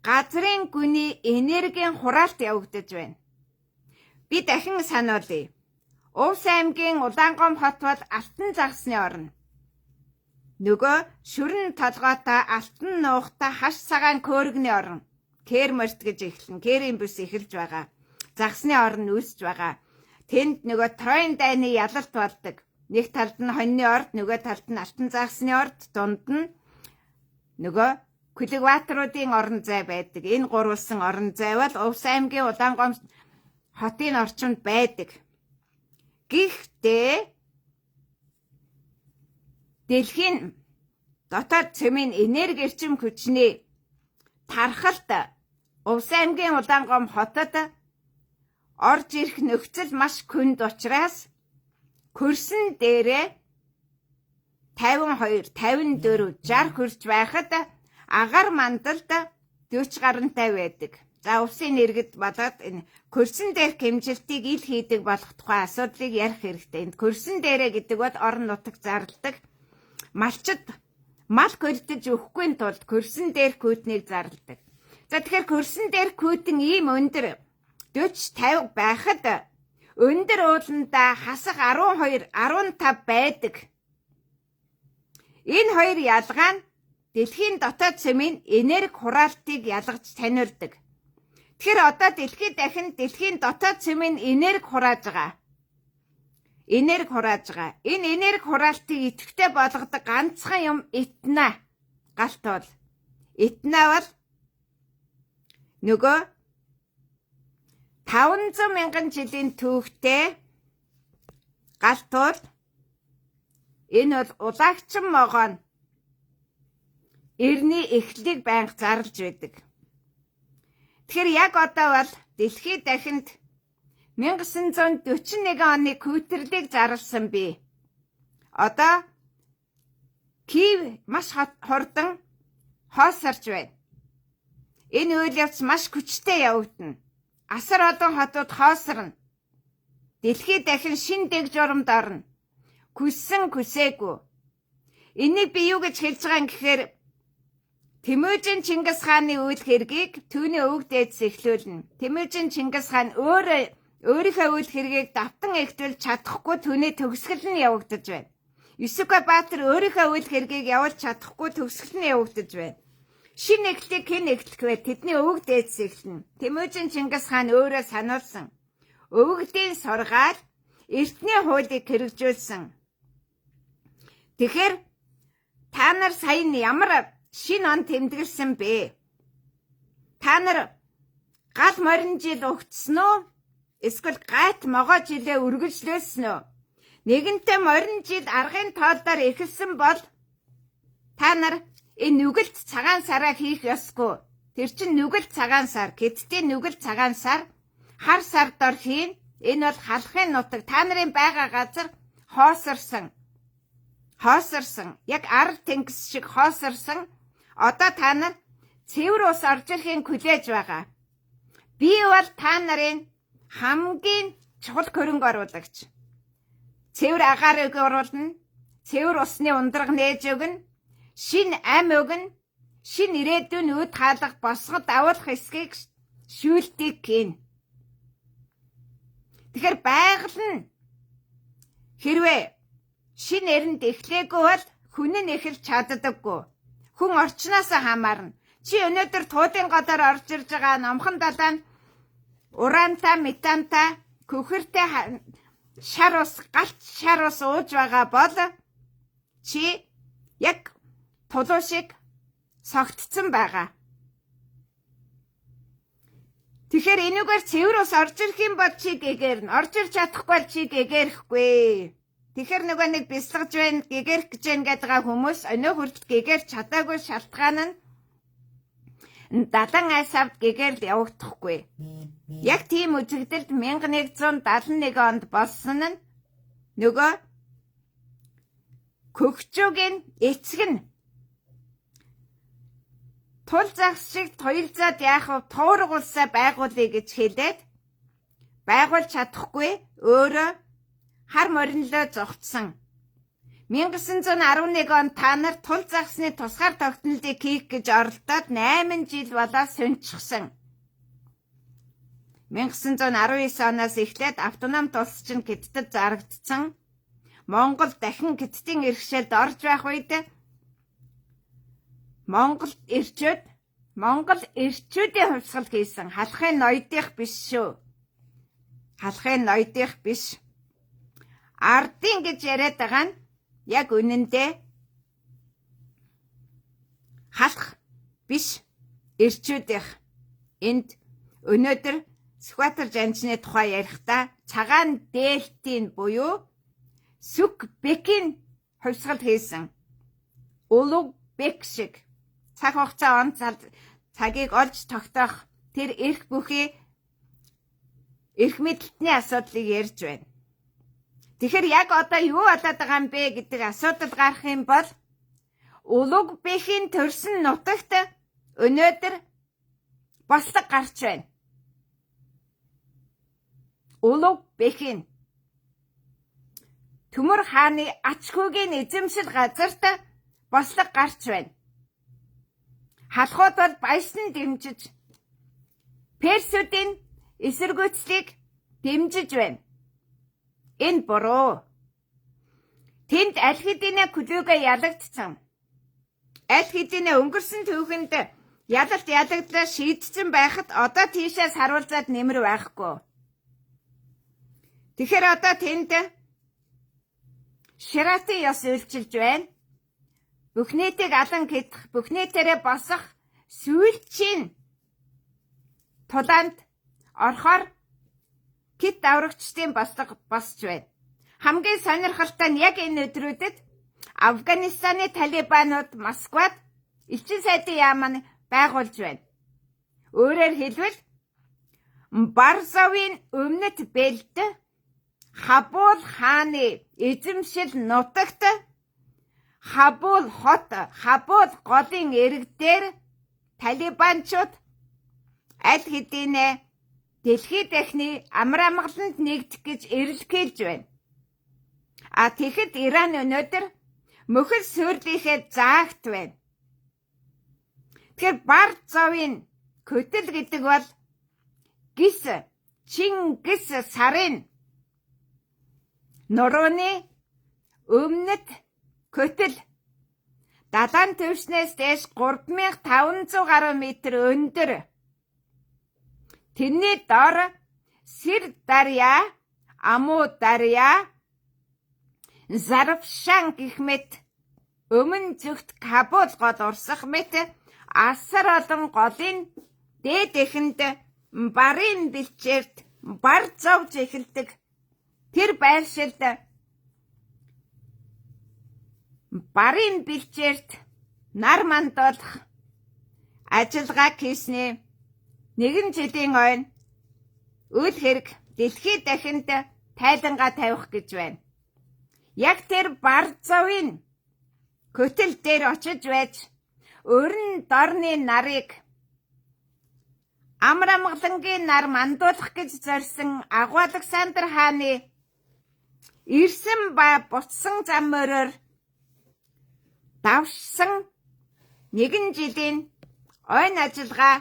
газрын гүний энергийн хураалт явагдаж байна. Би дахин сануулъя. Увс аймгийн Улаангом хот бол алтан загсны орно. Нөгөө шүрэн толгойтой алтан нуухтай хаш цагаан көөргний орно. Кермерт гэж эхлэн, кэрийн бүс эхэлж байгаа. Загсны орн үүсэж байгаа. Тэнд нөгөө Троен дайны ялалт болдог. Нэг талд нь хоньны орд, нөгөө талд нь алтан загсны орд, дунд нь нөгөө Кулигватруудын орон зай байдаг. Энэ гурвалсан орон зай бол Увс аймгийн Улаангом хотын орчинд байдаг. Гэхдээ дэлхийн дотоод цөмийн энерги эрчим хүчний тархалт Увс аймгийн Улаангом хотод орж ирэх нөхцөл маш хүнд учраас хөрсөн дээрээ 52, 54, 60 хүрч байхад агаар мандалд 40 гарантай байдаг. За увсын иргэд болоод энэ хөрсөн дээрх хэмжилтийг ил хийдэг болох тухай асуудлыг ярих хэрэгтэй. Энд хөрсөн дээрээ гэдэг бол орон нутаг зарладаг. Малчид мал гөлдөж өгөхгүй тулд хөрсөн дээрх күүтнийг зарладаг. За тэгэхээр хөрсөн дээрх күүтэн ийм өндөр 40, 50 байхад өндөр ууландаа хасах 12, 15 байдаг. Энэ хоёр ялгаа нь дэлхийн дотоод цөмийн энерги хураалтыг ялгаж таниулдаг. Тэгэхээр одоо дэлхийн дотоод цөмийн энерги хурааж байгаа. Энэ энерги хураалтыг идэвхтэй болгодог ганцхан юм этна. Галт бол этна бол нөгөө 500 мянган жилийн түүхтэй галт бол энэ бол улагчин могоо нь эртний эхлэлийг байнга зарлж байдаг. Тэгэхээр яг одоо бол дэлхий дахинд 1941 оны күүтэрлийг зарласан би. Одоо Киев маш хурдан хоосорч байна. Энэ үйл явц маш хүчтэй явагдана. Асар олон хотууд хоосорно. Дэлхий дахин шин дэг журамд орно. Хүссэн хүсээгүй. Энийг би юу гэж хэлж байгаа юм гэхээр Тэмүжин Чингис хааны үйл хэргийг түүний өвөг дээдс эхлүүлнэ. Тэмүжин Чингис хаан өөрийнхөө үйл хэргийг давтан эхлүүлж чадахгүй түүний төгсгөл нь явагдаж байна. Юсука Баатар өөрийнхөө үйл хэргийг явуулж чадахгүй төгсгөл нь явагдаж байна. Шинэ эхлэлийг хэн эхлэх вэ? Тэдний өвөг дээдс эхлэнэ. Тэмүжин Чингис хаан өөрөө сануулсан. Өвөгдийн сургаал эртний хуулийг хэрэгжүүлсэн. Тэгэхээр та нар сая ямар шинэ он тэмдэглэсэн бэ? Та нар гал морин жил өгцсөн үү? Эсвэл гайт могоо жилээ үргэлжлүүлсэн үү? Нэгэнтээ морин жил аргын тоолдоор эхэлсэн бол та нар энэ нүгэлт цагаан сараа хийх ёсгүй. Тэр чинь нүгэлт цагаан сар, гэдтийн нүгэлт цагаан сар хар сар дор хийн. Энэ бол халахын нутаг. Та нарын байгаа газар хоосорсон. Яг арал тэнгис шиг хоосорсон. Одоо та нар цэвэр ус орж ирэхин хүлээж байгаа. Би бол та нарын хамгийн чухал хөрөнгө оруулагч. Цэвэр агаарыг оруулна. Цэвэр усны ундраг нээж өгнө. Шин ам өгнө. Шин ирээдүйн үд хаалга босгод авах хэсгийг шүүлтийг хийн. Тэгэхээр байгаль нь хэрвээ шин эрэнд эхлээгүй бол хүн нь эхэлж чаддаггүй. Хүн орчноосоо хамаарна. Чи өнөөдөр туулын гадаар орж ирж байгаа номхон далайн уранта, метанта, көхөртэй галт шар ус ууж байгаа бол чи яг тулуу шиг согтцсон байгаа. Тэгэхээр энэгээр цэвэр ус орж ирэх юм бол чи гэгэрнэ. Орж ирж чадахгүй бол чи гэгэрхгүй. Тэгэхээр нөгөө нэг бясалгаж байна, гэгэрх гэж байгаа хүмүүс өнөө хүртэл гэгэрч чадаагүй шалтгаан нь далан айсавд гэгэрл явагдахгүй. Яг тийм үзэгдэлд 1171 онд болсон нь нөгөө Көхчөгийн эцэг нь тул загс шиг тойлзаад яах вэ? Туургуулсаа байгуулъя гэж хэлээд байгуулж чадахгүй өөрөө хар моринлоо зогтсон. 1911 он та нар тул загсны тусгаар тогтнолыг хийх гэж оролдоод 8 жил болоо сонирчсан. 1919 оноос эхлээд автономт улс чинь Хятадд зарагдсан. Монгол дахин Хятадын иргэшэлд орж байх үед Монгол эрчүүдийн хувьсгал хийсэн. Халахын ноёдих биш шүү. Халахын ноёдих биш. Ардын гэж яриад байгаа нь яг үнэндээ халах биш, эрчүүдийнх. Энд өнөөдөр Сүхбаатар жанчны тухай ярихдаа цагаан дээлтийн буюу Сүк Бэкийн хувьсгал хийсэн. Улуг Бэк шиг цаг хугацаа цагийг олж тогтоох тэр эрх бүхий эрх мэдэлтний асуудлыг ярьж байна. Тэгэхээр яг одоо юу болоод байгаа юм бэ гэдэг асуудал гарах юм бол Улуг Бэкийн төрсөн нутагт өнөөдөр бослог гарч байна. Улуг Бэкийн Төмөр хааны ач хүүгийн эзэмшил газарт бослог гарч байна. Халахууд бол баясан дэмжиж Персүүдийн эсэргүүцлийг дэмжиж байна. Энэ буруу. Тэнд аль хэдийнэ күлүүгээ ялагдсан. Аль хэдийнэ өнгөрсөн түүхэнд ялагдлаа шийдсэн байхад одоо тийшээс харуулзаад нэмэр байхгүй. Тэгэхээр одоо тэнд Ширатын ёс үйлчилж байна. Бүх нийтийг алан хэтэх, бүх нийтээрээ босох сүүлчийн тулаанд орохоор Кит даврагчдын бослого босч байна. Хамгийн сонирхолтой нь яг энэ өдрүүдэд Афганистаны талибанууд Москвад элчин сайдын яамыг байгуулж байна. Өөрөөр хэлбэл Барсовын өмнөд бэлд Хабул хааны эзэмшил нутагт Хабул хот, Хабул голын иргэдээр талибанчууд аль хэдийнэ дэлхийд дахны амар амгаланд нэгдэх гэж эрэлхийлж байна. Тэгэхэд Иран өнөөдөр мөхөл сүрлийнхээ заагт байна. Тэгэхээр Барзовын көтөл гэдэг бол Чингис сарын нурууны өмнөд көтөл далайн түвшнээс дээш 3500 гаруй метр өндөр. Тэрний дор Сир Дарья, Аму Дарья, Зарфшан гэх мэт өмнө зүгт Кабул гол урсах мэт асар олон голын дээд эхэнд барын бэлчээрт бар зовж эхэлдэг. Тэр байршилд барын бэлчээрт нар мандуулах ажиллагаа хийснээ нэгэн жилийн ойн үйл хэрэг дэлхийд дахинд тайлангаа тавих гэж байна. Яг тэр Барзовын көтөл дээр очиж байж өрн дорны нарыг амар амгалангийн нар мандуулах гэж зорьсон Агуу Александр хааны ирсэн ба буцсан зам мөрөөр давшсан нэгэн жилийн ойн ажиллагаа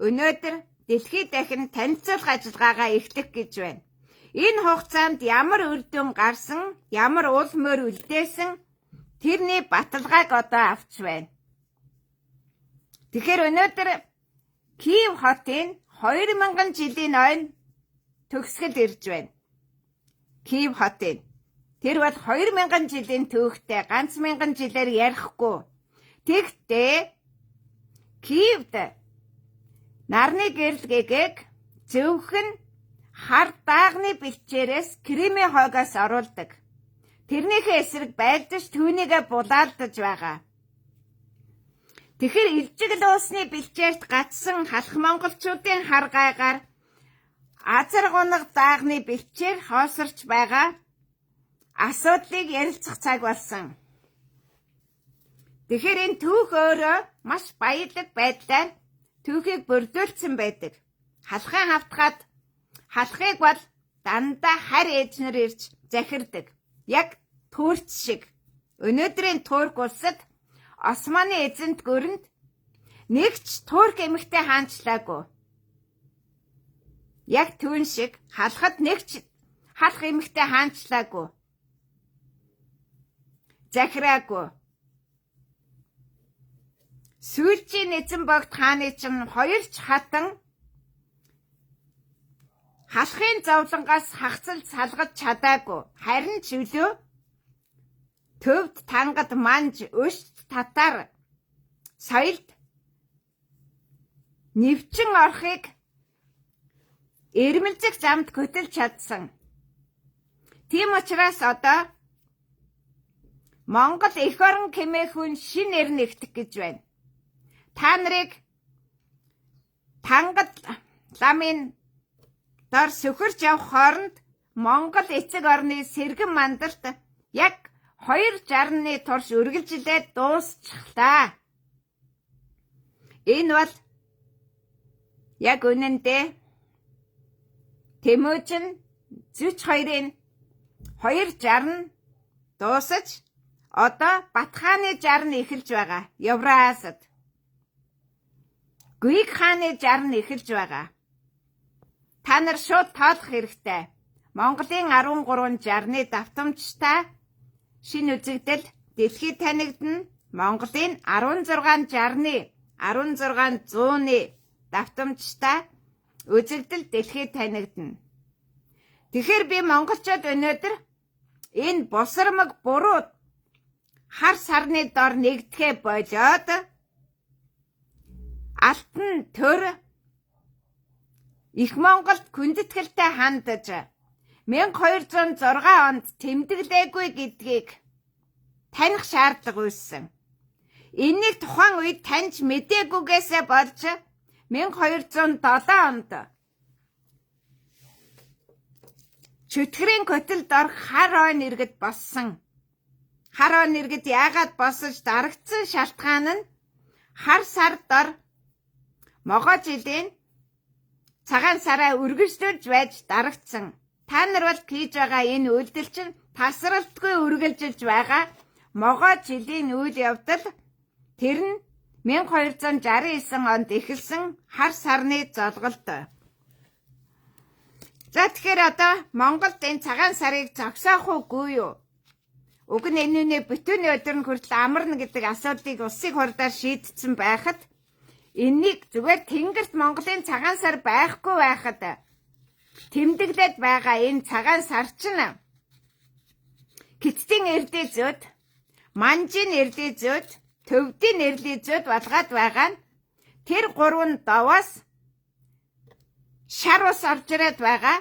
өнөөдөр дэлхийд дахин танилцуулах ажиллагаагаа эхлэх гэж байна. Энэ хугацаанд ямар үр дүн гарсан, ямар уул мөр үлдээсэн тэрний баталгааг одоо авч байна. Тэгэхээр өнөөдөр Киев хотын 2000 жилийн ойн төгсгөл ирж байна. Киев хотын. Тэр бол 2000 жилийн түүхтэй, ганц мянган жилээр ярихгүй. Тэгтээ Киевд нарны гэрэл гэгээг зөвхөн хар даагны бэлчээрээс Кремийн хойгоос оруулдаг. Тэрнийхээ эсрэг байлдаж түүнийгээ булаалдаж байгаа. Тэгэхээр Илжигэл уусны бэлчээрт гацсан халах монголчуудын хар гайгаар азар гунаг даагны бэлчээр хоосорч байгаа асуудлыг ярилцах цаг болсон. Тэгэхээр энэ түүх өөрөө маш баялаг байдлаар түүхийг бүрдүүлсэн байдаг. Халахын хавтгаад халахыг бол дандаа харь ээжнэр ирж захирдаг. Яг төрч шиг. өнөөдрийн Турк улсад Османы эзэнт гүрэнд нэг ч турк эмэгтэй хаанчлаагүй. Яг түүн шиг халахад нэг ч халах эмэгтэй хаанчлаагүй. Захираагүй. Сүүлчийн эзэн богд хааны чинь 2 ч хатан халахын зовлонгоос хагцал салгаж чадаагүй. Харин ч өлөө төвд тангад манж өшт татар соёлд нэвчин орохыг эрмэлзэх замд хөтөлж чадсан. Тийм учраас одоо Монгол эх орон хэмээх шин нэр нэгтгэх гэж байна. Та нарыг тангад ламын дор сөхөрч явах хооронд Монгол эцэг орны сэргэн мандарт яг 260-ны турш үргэлжлээд дуусчихлаа. Энэ бол яг үнэндээ Тэмүүжин 42-ын 260 дуусаж одоо Батхааны 60 эхэлж байгаа. Евразад. Гүйг хааны 60 эхэлж байгаа. Та нар шууд тоолох хэрэгтэй. Монголын 1360-ны давтамжтай шинэ үзэгдэл дэлхийд танигдана. Монголын 1660-ны 1600-ны давтамжтай үзэгдэл дэлхийд танигдана. Тэгэхээр би монголчууд өнөөдөр энэ босромог буруу хар сарны дор нэгдэхэ болоод алтан төр их Монголд хүндэтгэлтэй хандаж 1206 онд тэмдэглээгүй гэдгийг таних шаардлага үүссэн. Энийг тухайн үед таньж мдэггүйгээсээ болж 1207 онд чөтгөрийн көтөлд орох хар ойн иргэд болсон. Хар ойн иргэд яагаад босож дарагдсан шалтгаан нь хар сар дор могоо жилийн цагаан сараа үргэлжлүүлж байж дарагдсан. Та нар бол хийж байгаа энэ үйлдэл чинь тасралтгүй үргэлжилж байгаа могоо жилийн үйл явдал. Тэр нь 1269 онд эхэлсэн хар сарны золголт. За тэгэхээр одоо Монголд энэ цагаан сарыг зогсоох уугүй юу? Уг нь энэ бүтээний өдөр нь хүртэл амарна гэдэг асуудлыг улсын хурлаар шийдсэн байхад энийг зүгээр тэнгэрт Монголын цагаан сар байхгүй байхад тэмдэглээд байгаа энэ цагаан сар чинь Хятадын эрдээ зүйд, Манжийн эрдээ зүйд, Төвдийн эрдээ зүйд болгоод байгаа нь тэр гурван даваас шар ус орж ирээд байгаа.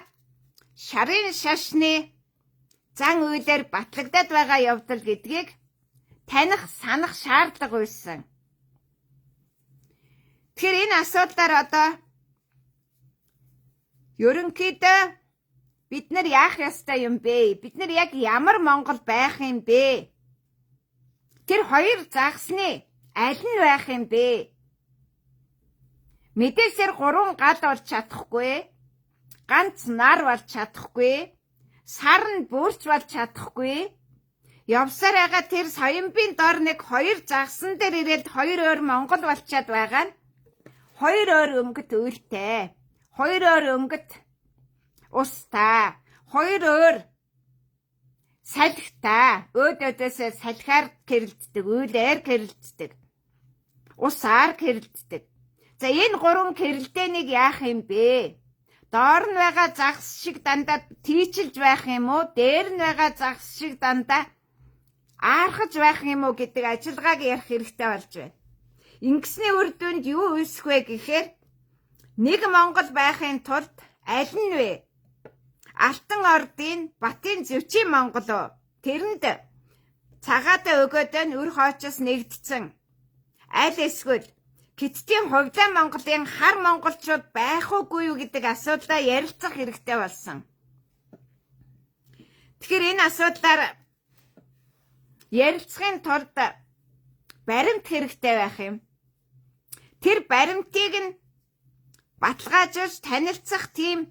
Шарын шашны зан үйлээр батлагдаад байгаа явдал гэдгийг таних санах шаардлага үүссэн. Тэгэхээр энэ асуудлаар одоо ерөнхийдөө бид нар яах ёстой юм бэ? Бид нар яг ямар Монгол байх юм бэ? Тэр хоёр загсны аль нь байх юм бэ? Мэдээсээр 3 гал болж чадахгүй, ганц нар болж чадахгүй, сар нь бүрч болж чадахгүй. Явсаар байгаа тэр соёмбын дор нэг 2 загсан дээр ирээд 2 өөр Монгол болчиход байгаа нь 2 өөр өнгөт үйлтэй, 2 өөр өнгөт устай, 2 өөр салхитай, өөдөөдөөсөө салхиар гэрэлддэг, үйлээр гэрэлддэг, усаар гэрэлддэг. За энэ 3 гэрэлтэнийг яах юм бэ? Доор нь байгаа загс шиг дандаа тийчилж байх юм уу? Дээр нь байгаа загс шиг дандаа аархаж байх юм уу гэдэг ажиллагааг ярих хэрэгтэй болж байна. Ингэсний үр дүнд юу үүсэх вэ гэхээр нэг Монгол байхын тулд аль нь вэ? Алтан ордын Батын Зөвчийн Монгол уу? Тэрэнд цагаатаа өгөөд нь үр хоочос нэгдсэн. Аль эсвэл Хятадын хувьдаа Монголын хар монголчууд байх уугүй юу гэдэг асуудлаа ярилцах хэрэгтэй болсон. Тэгэхээр энэ асуудлаар ярилцахын тулд баримт хэрэгтэй байх юм. Тэр баримтыг нь баталгаажуулж танилцах тийм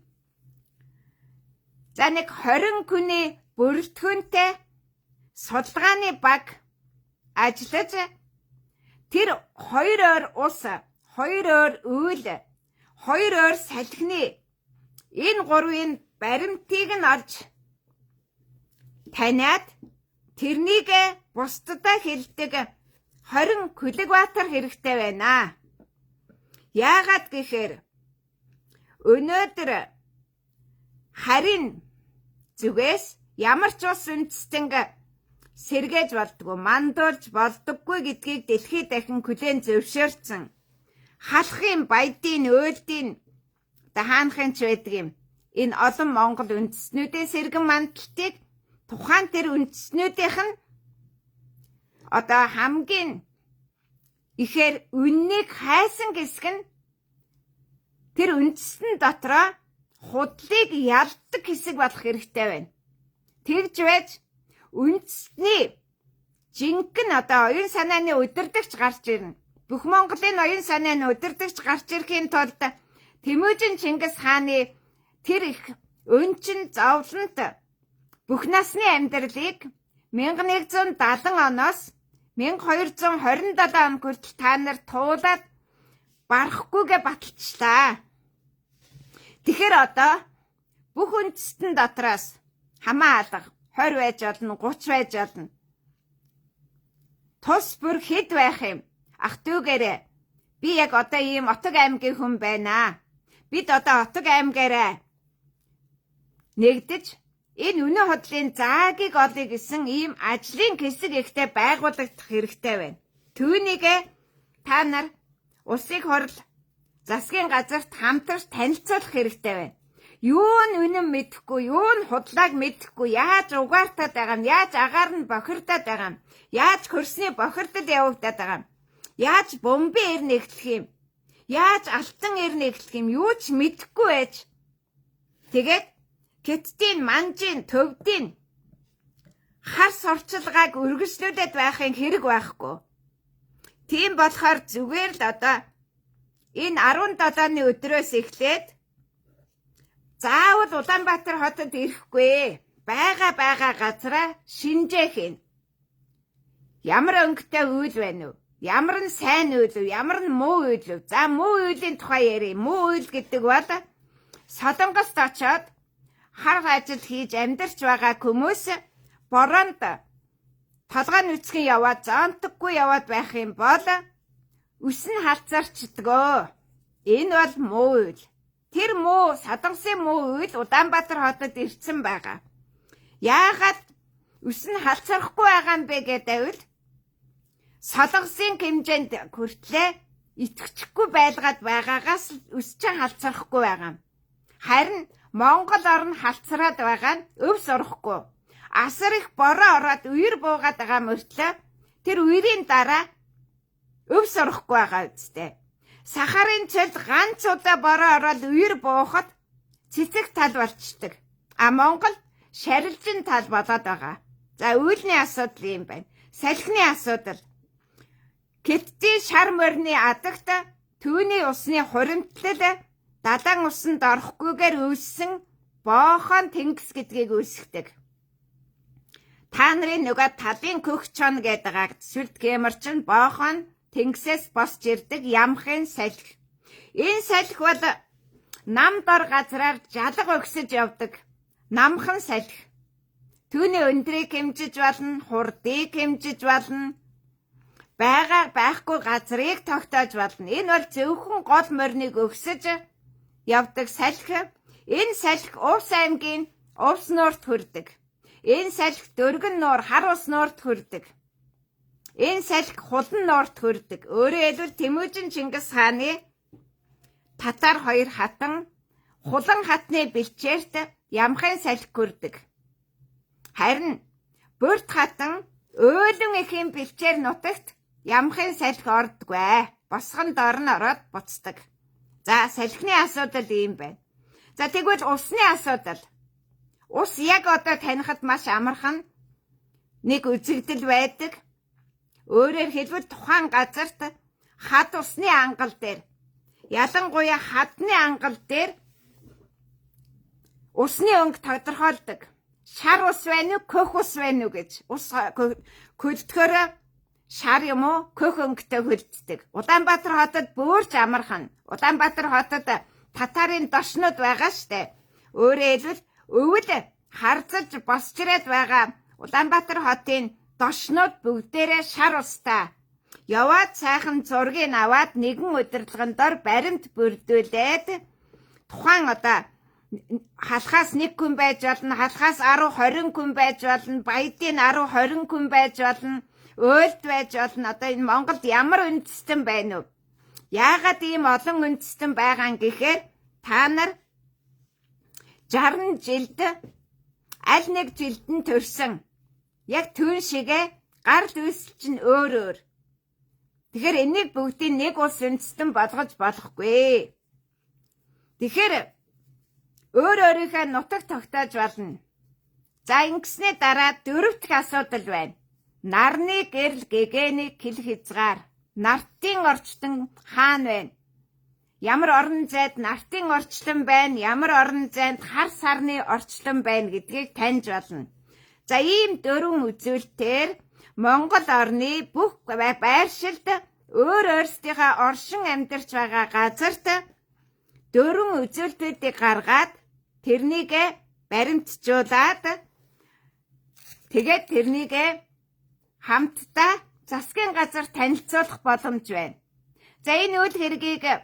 за нэг 20 хүний бүрэлдэхүүнтэй судалгааны баг ажиллаж тэр 2 ойр ус, 2 ойр үйл, 2 ойр салхины энэ 3-ын баримтыг нь олж таниад тэрнийг бусдадаа хэлдэг 20 киловаттар хэрэгтэй байна. Яагаад гэхээр өнөөдөр харин зүгээс ямар ч ус үндэстэн сэргээж болдгоо, мандуулж болдоггүй гэдгийг дэлхийд дахин хүлээн зөвшөөрсөн. Халахын, баядын, өөлдийн хаанхын ч байдаг юм. Энэ олон Монгол үндэстнүүдийн сэргэн мандалтыг тухайн тэр үндэстнүүдийнх нь одоо хамгийн ихээр үннийг хайсан хэсэг нь тэр үндэстэн дотроо худлыг ялдаг хэсэг болох хэрэгтэй байна. Тэгж байж үндэстний жинхэнэ одоо оюун санааны удирдагч гарч ирнэ. Бүх Монголын оюун санааны удирдагч гарч ирэхийн тулд Тэмүжин Чингис хааны тэр их өнчин зовлонт бүх насны амьдралыг 1170 оноос 1227 он хүртэл та нар туулаад барахгүйгээ баталчлаа. Тэгэхээр одоо бүх үндэстэн дотроос хамаа алга 20 байж болно, 30 байж болно. Тус бүр хэд байх юм? Ах дүүгээрээ би яг одоо ийм Отог аймгийн хүн байна. Бид одоо Отог аймгаараа нэгдэж энэ үнэ худлын заагийг олъё гэсэн ийм ажлын хэсэг ихтэй байгуулагдах хэрэгтэй байна. Түүнийг та нар улсыг хурал засгийн газарт хамтарч танилцуулах хэрэгтэй байна. Юу нь үнэн мэдэхгүй, юу нь худлааг мэдэхгүй, яаж угаартаад байгаа юм, яаж агаар нь бохирдоод байгаа юм, яаж хөрсний бохирдол явагдаад байгаа юм, яаж бомбын эр нэгтлэх юм, яаж алтан эр нэгтлэх юм, юу ч мэдэхгүй байж. Тэгээд Хятадын, Манжийн, Төвдийн хар сурчлагааг үргэлжлүүлээд байхын хэрэг байхгүй. Тийм болохоор зүгээр л одоо энэ 17-ны өдрөөс эхлээд заавал Улаанбаатар хотод ирэхгүй. Бага газараа шинжээх юм. Ямар өнгөтэй үйл байна уу? Ямар нь сайн үйл үү? Ямар нь муу үйл үү? За муу үеийн тухай ярив. Муу үйл гэдэг бол Солонгост очоод хар ажил хийж амьдарч байгаа хүмүүс бороонд толгой нүцгэн яваад заантаггүй яваад байх юм бол үс нь халзарчдгөө. Энэ бол муу үйл. Тэр муу Солонгосын муу үйл Улаанбаатар хотод ирсэн байгаа. Яагаад үс нь халзарахгүй байгаа юм бэ гэдэг нь Солонгосын хэмжээнд хүртлээ итгэчихгүй байлгаад байгаагаас үс чинь халзарахгүй байгаа. Харин Монгол орн халцраад байгаа нь өв сурахгүй. Асар их бороо ороод үер буугаад байгаа мөртлөө тэр үерийн дараа өв сурахгүй байгаа үстэй. Сахарын цолд ганц удаа бороо ороод үер буухад цэцэг тал болчдөг. А Монгол шарилжин тал болоод байгаа. За үйлний асуудал юм байна. Салхины асуудал. Хятадын шар морины адагт түүний усны хуримтлал далайн усанд орохгүйгээр үүссэн боохон тэнгис гэдгийг үүсгдэг. Та нарын нөгөө талын көх чон гэдэг сүлд гэмэрчин боохон тэнгисээс босч ирдэг ямхын салхи. Энэ салхи бол нам дор газраар жалга өгсөж явдаг намхан салхи. Түүний өндрийг хэмжиж болно, хурдыг хэмжиж болно, байхгүй газрыг тогтоож болно. Энэ бол зөвхөн гол мориныг өгсөж явдаг салхи. Энэ салхи Увс аймгийн Увс нуурт хүрдэг. Энэ салхи Дөргөн нуур, Хар ус нуурт хүрдэг. Энэ салхи Хулан нуурт хүрдэг. Өөрөөр хэлбэл Тэмүжин Чингис хааны татар 2 хатан Хулан хатны бэлчээрт ямхын салхи хүрдэг. Харин Бүрт хатан Өөлөн эхийн бэлчээр нутагт ямхын салхи ордгүй. Босгон дор нь ороод буцдаг. За салхины асуудал ийм байна. За тэгвэл усны асуудал. Ус яг одоо танихад маш амархан нэг үзэгдэл байдаг. Өөрөөр хэлбэл тухайн газарт хад усны ангал дээр, ялангуяа хадны ангал дээр усны өнгө тодорхойлдог. Шар ус байна уу, көх ус байна уу гэж. Ус көлдөхөөр шар юм уу көх өнгөтэй хөлддөг. Улаанбаатар хотод бөөрч амархан. Улаанбаатар хотод татарын дошнод байгаа штэ. Өөрөөр хэлбэл өвөл харцаж босчрээд байгаа Улаанбаатар хотын дошнод бүгдээрээ шар устай. Яваад сайхан зургийг аваад нэгэн удирдлагын дор баримт бүрдүүлээд тухайн одоо халахаас 1 хүн байж болно, халахаас 10-20 хүн байж болно, баядын 10-20 хүн байж болно, өөлд байж болно. Одоо энэ Монголд ямар үндэстэн байна вэ? Яагаад ийм олон үндэстэн байгаа юм гэхээр та нар 60 жилд аль нэг жилд нь төрсөн. Яг түн шигэ гар дүсэл чинь өөр. Тэгэхээр энийг бүгдийг нэг улс үндэстэн болгож болохгүй. Тэгэхээр өөрийнхөө нутаг тогтоож болно. За ингэснээ дараа 4 дахь асуудал байна. Нарны гэрэл гэгэний хил хязгаар. Нартын орчтон хаана байна? Ямар орон зайд нартын орчлон байна, ямар орон зайд хар сарны орчлон байна гэдгийг таньж болно. За ийм 4 үзүүлэлтээр Монгол орны бүх байршилд өөрсдийнхөө оршин амьдарч байгаа газарт 4 үзүүлэлтүүдийг гаргаад тэрнийг баримтжуулаад тэгээд тэрнийг хамтдаа засгийн газар танилцуулах боломж байна. За энэ үйл хэргийг 3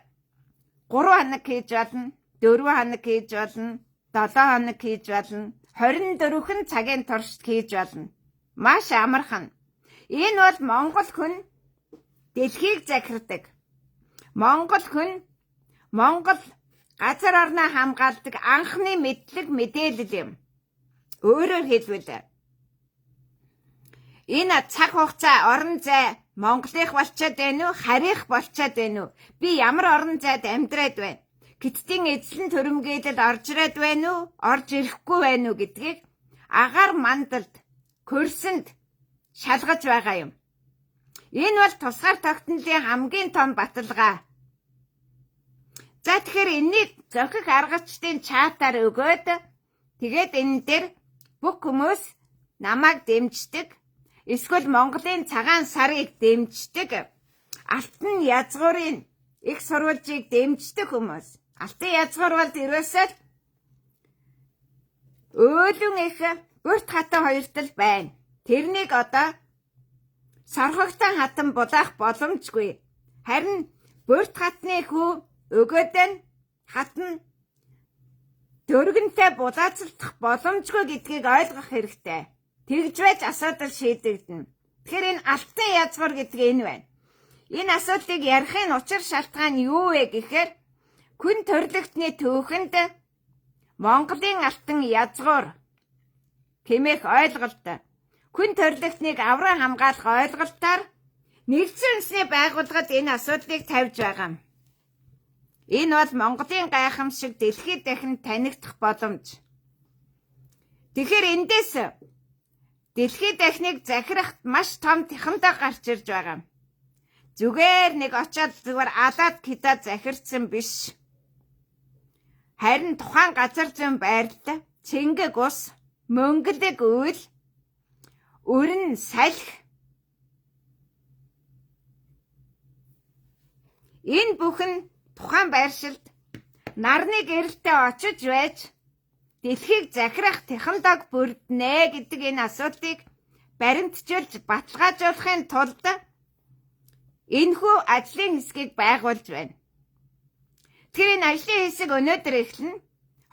хоног хийж болно, 4 хоног хийж болно, 7 хоног хийж болно, 24хэн цагийн туршид хийж болно. Маш амархан. Энэ бол Монгол хүн дэлхийг захирдаг. Монгол хүн Монгол газар орноо хамгаалдаг анхны мэдлэг мэдээлэл юм. Өөрөөр хэлбэл энэ цаг хугацаа орон зай Монголынх болчиход байна уу, харих болчиход байна уу? Би ямар орон зайд амьдраад байна? Гитдийн эзлэн төрөмгөөлөл орж ирээд байна уу, орж ирэхгүй байна уу гэдгийг агаар мандалд, курсэнд шалгаж байгаа юм. Энэ бол тусгаар тогтнолын хамгийн том баталгаа. За тэгэхээр энэнийг зохих аргачдын чатаар өгөөд тэгээд энэ дээр бүх хүмүүс намайг дэмждэг. Эсвэл Монголын цагаан сарыг дэмждэг. Алтан язгуурын их сурвалжийг дэмждэг хүмүүс. Алтан язгуур бол ерөөсөө өөлөн их бүрт хатан хоёртол байна. Тэрнийг одоо сорхогтон хатан булаах боломжгүй. Харин бүрт хатны хүү өгөөдөн хатан дөргөнтэй булаацалдах боломжгүй гэдгийг ойлгох хэрэгтэй. Тэгж байж асуудал шийдэгдэнэ. Тэгэхээр энэ алтан язгуур гэдэг энэ байна. Энэ асуудлыг ярихын учир шалтгаан юу вэ гэхээр хүн төрлөختний түүхэнд Монголын алтан язгуур хэмээх ойлголт хүн төрлөختнийг авран хамгаалах ойлголтоор нэгдсэн үндэсний байгууллагад энэ асуудлыг тавьж байгаа. Энэ бол Монголын гайхамшиг дэлхийд дахин танигдах боломж. Тэгэхээр эндээс дэлхийд дахиныг захирахт маш том тахамдаа гарч ирж байгаа. Зүгээр нэг очоод зүгээр алаад кидад захирцсан биш. Харин тухайн газар зүйн байрлал, цэнгэг ус, мөнгөлөг үйл, өрн салхи энэ бүхэн тухайн байршилд нарны гэрэлтэй очиж байж дэлхийг захирах технологи бүрднэ гэдэг энэ асуудлыг баримтжуулж баталгаажуулахын тулд энэхүү ажлын хэсгийг байгуулж байна. Тэгэхээр энэ ажлын хэсэг өнөөдөр эхлэн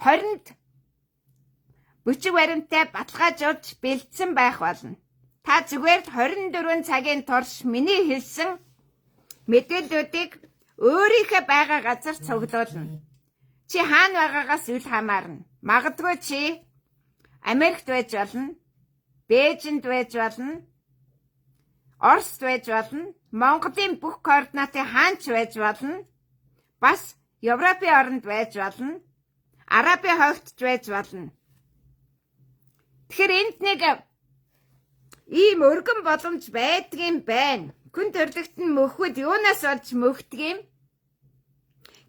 20-нд бүчиг баримттай баталгаажуулж бэлдсэн байх болно. Та зүгээр 24 цагийн турш миний хэлсэн мэдээллүүдийг өөрийнхөө байгаа газар цуглуулна. Чи хаана байгаагаас үл хамаарна. Магадгүй чи Америкт байж болно, Бээжинд байж болно, Оросд байж болно, Монголын бүх координатын хаанч байж болно, бас Европын оронд байж болно, Арабын хойгтч байж болно. Тэгэхээр энд нэг ийм өргөн боломж байдгийм байна. Хүн төрлөخت нь мөхвөд юунаас болж мөхдөг юм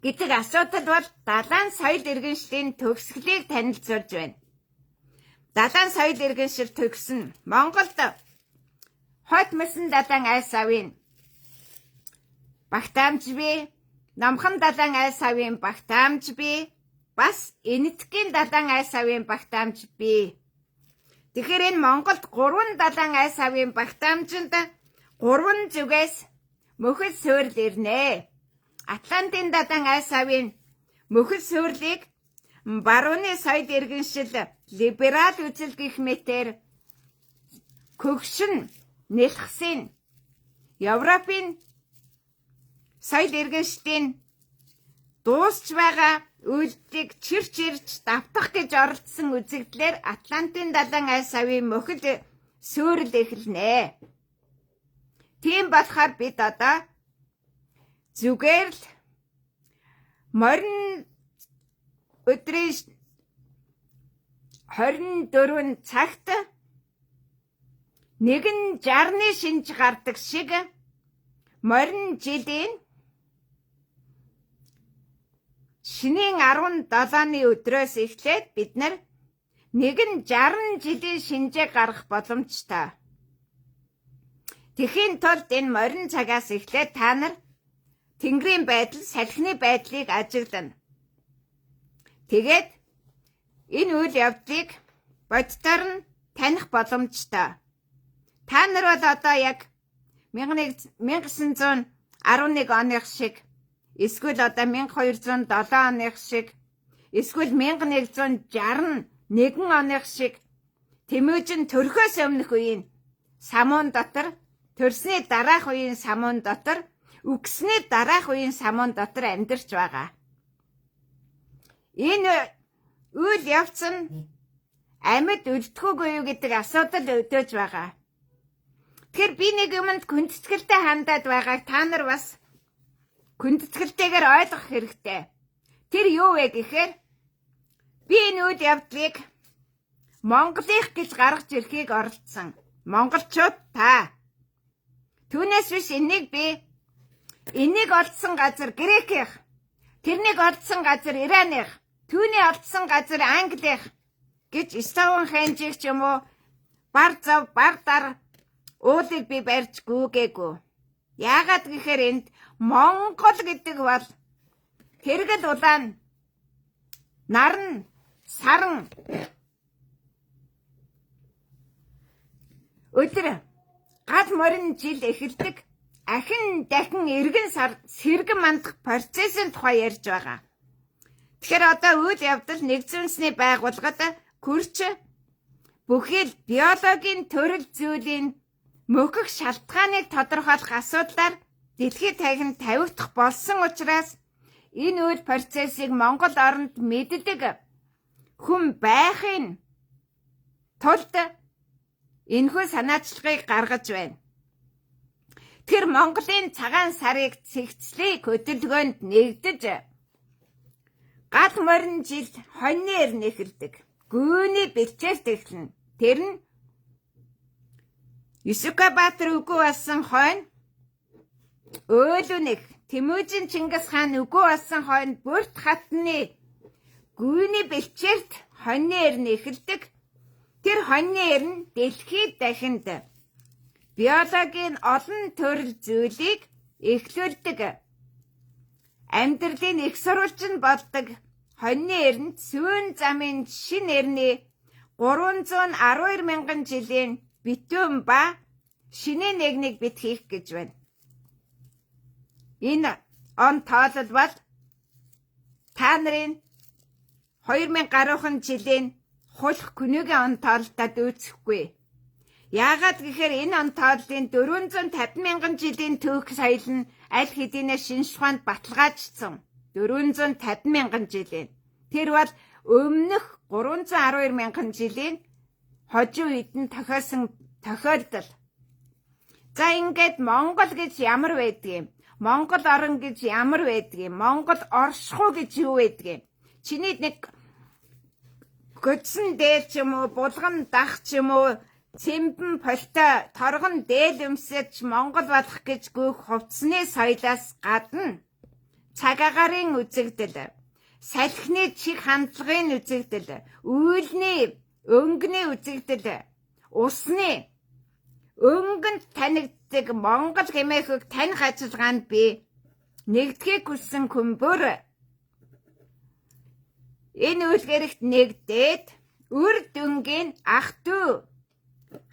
гэдэг асуудал бол далайн соёл иргэншлийн төгсгөлийг танилцуулж байна. Далайн соёл иргэншил төгсөн Монголд хот мэсэн далайн ай савын багтаамж бий. Намхан далайн ай савын багтаамж бий. Бас энэтхгийн далайн ай савын багтаамж бий. Тэгэхээр энэ Монголд 3 далайн ай савын багтаамжинд 3 зүгээс мөхөл суурил ирнэ. Атлантын далайн ай савын мөхөл суурлыг барууны соёл иргэншил либерал үзэл гэх мэтээр хөгшин нэлхсэн Европын соёл иргэншлийн дуусч байгаа үйлдэлийг чирч ирж давтах гэж оролдсон үзэгдлэр Атлантын далайн ай савын мөхөл суурил эхэлнэ. Тийм болохоор бид одоо зүгээр л морин өдрийн 24 цагт нэгэн 60-ны шинж гардаг шиг морин жилийн шинийн 17-ны өдрөөс эхлээд бид нар нэгэн 60 жилийн шинжээ гаргах боломжтой. Тэхийн тулд энэ морин цагаас эхлээд та нар тэнгэрийн байдал, салхины байдлыг ажиглана. Тэгээд энэ үйл явдлыг боддоор нь таних боломжтой. Та нар бол одоо яг 1911 оных шиг, эсвэл одоо 1207 оных шиг, эсвэл 1161 оных шиг Тэмүжин төрхөөс өмнөх үеийн самуун дотор, төрсний дараах үеийн самуун дотор, үгсний дараах үеийн самуун дотор амьдарч байгаа. Энэ үйл явц нь амьд үлдэхүүгүй юу гэдэг асуудал өдөөж байгаа. Тэгэхээр би нэг юмд хүндэтгэлтэй хандаад байгааг та нар бас хүндэтгэлтэйгээр ойлгох хэрэгтэй. Тэр юу вэ гэхээр би энэ үйл явдлыг Монголынх гэж гаргаж ирэхийг оролдсон. Монголчууд та. Түүнээс биш энийг олдсон газар Грекийнх, тэрнийг олдсон газар Ираных, түүний олдсон газар Англих гэж Стоунхенжийг ч юм уу бар зав бар дар уулыг би барьж гүгээгүй. Яагаад гэхээр энд Монгол гэдэг бол тэргэл улаан, наран, саран өдөр гал морин жил эхэлдэг. Ахин дахин эргэн сар сэргэн мандах процессын тухай ярьж байгаа. Тэгэхээр одоо үйл явдал нэгдсэн үндэсний байгууллагад хүрч бүхэл биологийн төрөл зүйлийн мөхөх шалтгааныг тодорхойлох асуудлаар дэлхийд танхимд тавигдах болсон учраас энэ үйл процессыг Монгол оронд мэддэг хүн байхын тулд энэхүү санаачлагыг гаргаж байна. Тэр Монголын цагаан сарыг цэгцлийг хөдөлгөөнд нэгдэж гал морин жил хоньноор нэхэлдэг. Гүний бэлчээр тэглэнэ. Тэр нь Юсукабатар үгүй болсон хойно Өөлүнэх Тэмүжин Чингис хаан үгүй болсон хойно Бүрт хатны гүний бэлчээрт хоньноор нэхэлдэг. Тэр хоньноор нь дэлхийд дахинд биологийн олон төрөл зүйлийг эхлүүлдэг. Амьдралын их сурвалж нь болдог хоньны эринд сүүн замын шин эрний 312 мянган жилийн битүүн ба шинэ нэгнийг бит хийх гэж байна. Энэ он тоолол бол та нарын 2000 гаруйхан жилийн хулх күнүүгийн он тоололтод үүсэхгүй. Яагаад гэхээр энэ он тооллын 450 мянган жилийн түүх соёл нь аль хэдийнэ шинж ухаанд баталгаажсан. 450 мянган жилийн. Тэр бол өмнөх 312 мянган жилийн хожим үед нь тохиосон тохиолдол. За ингээд Монгол гэж ямар байдгийг, Монгол орн гэж ямар байдгийг, Монгол оршихуу гэж юу байдгийг. Чиний нэг гүдсэн дээр ч юм уу, булган дах ч юм уу, цэмбэн полтой торгон дээл өмсөж Монгол болох гэж гүйх хувцсны соёлоос гадна цаг агарын үзэгдэл, салхины чих хандлагын үзэгдэл, үйлний өнгөний үзэгдэл, усны өнгөнд танигддаг Монгол хэмээх таних ажиллагаанд би нэгдэхийг хүссэн хүмбэр энэ үйл гэрэгт нэгдээд үр дүнгийн ах дүү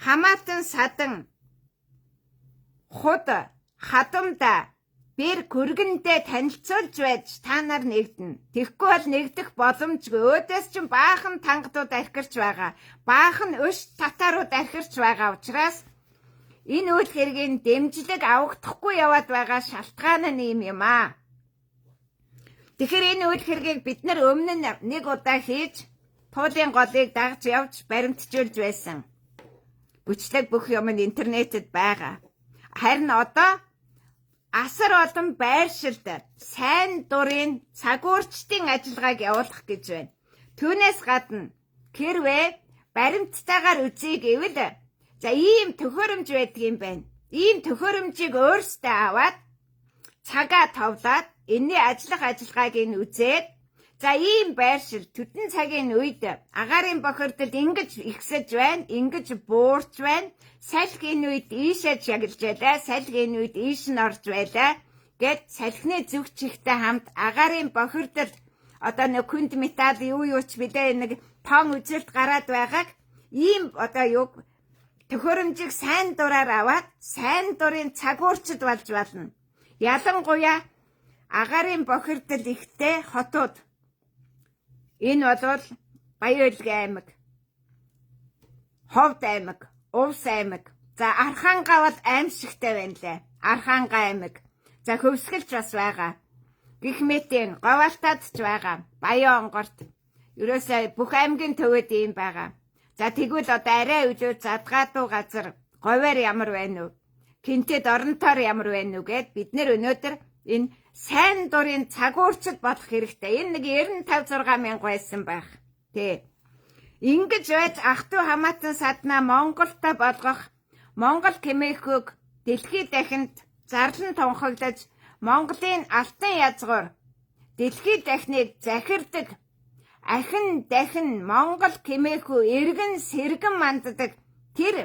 хамаатан садан худ хадамда бэр хүргэндээ танилцуулж байж та нар нэгдэнэ. Тэгэхгүй бол нэгдэх боломжгүй. Өөдөөс чинь баахан тангадууд архирч байгаа. Баахан өш татарууд архирч байгаа учраас энэ үйл хэргийн дэмжлэг авахдахгүй яваад байгаа шалтгаан нь юм аа. Тэгэхээр энэ үйл хэргийг бид нар өмнө нь нэг удаа хийж туулын голыг дагж явж баримтжуулж байсан. Бүчлэг бүх юм нь интернетэд байгаа. Харин одоо асар олон байршилд сайн дурын цагуурчдын ажиллагааг явуулах гэж байна. Түүнээс гадна хэрвээ баримттайгаар үзье гэвэл за ийм төхөөрөмж байдаг юм байна. Ийм төхөөрөмжийг өөрсдөө аваад цагаа товлоод энэний ажиллагааг нь үзээд за ийм байршил төдөн цагийн үед агаарын бохирдолд ингэж ихсэж байна, ингэж буурч байна. Салхи энэ үед ийшээ чаглаж байлаа, салхи энэ үед ийш нь орж байлаа гэд салхины зүг чихтэй хамт агаарын бохирдол одоо нэг хүнд металл юу ч бидээ нэг тон үзэлт гараад байгааг ийм одоо юу төхөөрөмжийг сайн дураар аваад сайн дурын цагуурчд болж болно. Ялангуяа агаарын бохирдол ихтэй хотууд. Энэ бол Баян-Улгийн аймаг, Ховд аймаг, Увс аймаг. За Архангаа бол аимшигтай байна лээ. Архангаа аймаг. За Хөвсгөлч бас байгаа. Гихмэтийн Говалтад ч байгаа. Баян онгорт. Ерөөсөө бүх аймгийн төвөд ийм байгаа. За тэгвэл одоо арай үлөө задгаадуу газар говьэр ямар байна уу? Кинтэд оронтоор ямар байна уу гэд бид нэр өнөөдөр энэ сайн дурын цагуурчд болох хэрэгтэй. Энэ нэг 95-6 мянга байсан байх. Тэ. Ингэж байж ах トゥ хамаатан саднаа Монголтой болгох Монгол хэмээхүйг дэлхийд дахинд зарлан тунхаглаж Монголын алтан язгуур дэлхийд дахныг захирдаг ахин дахин Монгол хэмээхүү эргэн сэргэн манддаг тэр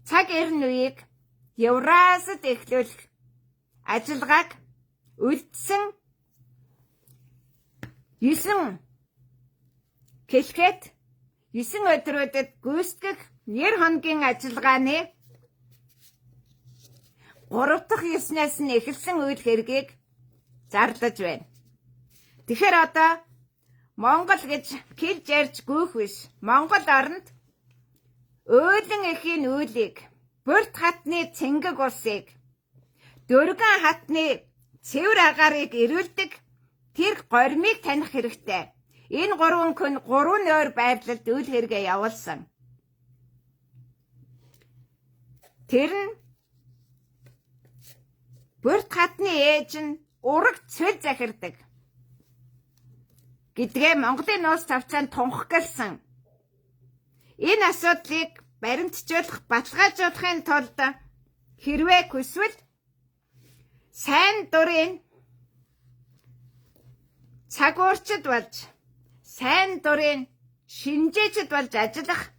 цаг эрн үеийг Евразид эхлүүлэх ажиллагааг үлдсэн 9 гэлхэд 9 өдрүүдэд гүйцэтгэх 90 хоногийн ажиллагааны 3 дахь 9-аас нь эхэлсэн үйл хэргийг зарлаж байна. Тэгэхээр одоо Монгол гэж хэлж ярьж гүйх биш. Монгол оронд өөлөн эхийн үйлийг, Бүрт хатны цэнгэг усыг, Дөргөн хатны цэвэр агаарыг ирүүлдэг тэр гормыг таних хэрэгтэй. Энэ 3 хүн 3 нойр байрлалд үйл хэргээ явуулсан. Тэр нь Бүрт хатны ээж нь ураг цөл захирдаг гэдгээ Монголын нууц тавцаанд тунхагласан. Энэ асуудлыг баримтжуулах, баталгаажуулахын тулд хэрвээ хүсвэл сайн дурын цагуурчд болж, сайн дурын шинжээчд болж ажиллах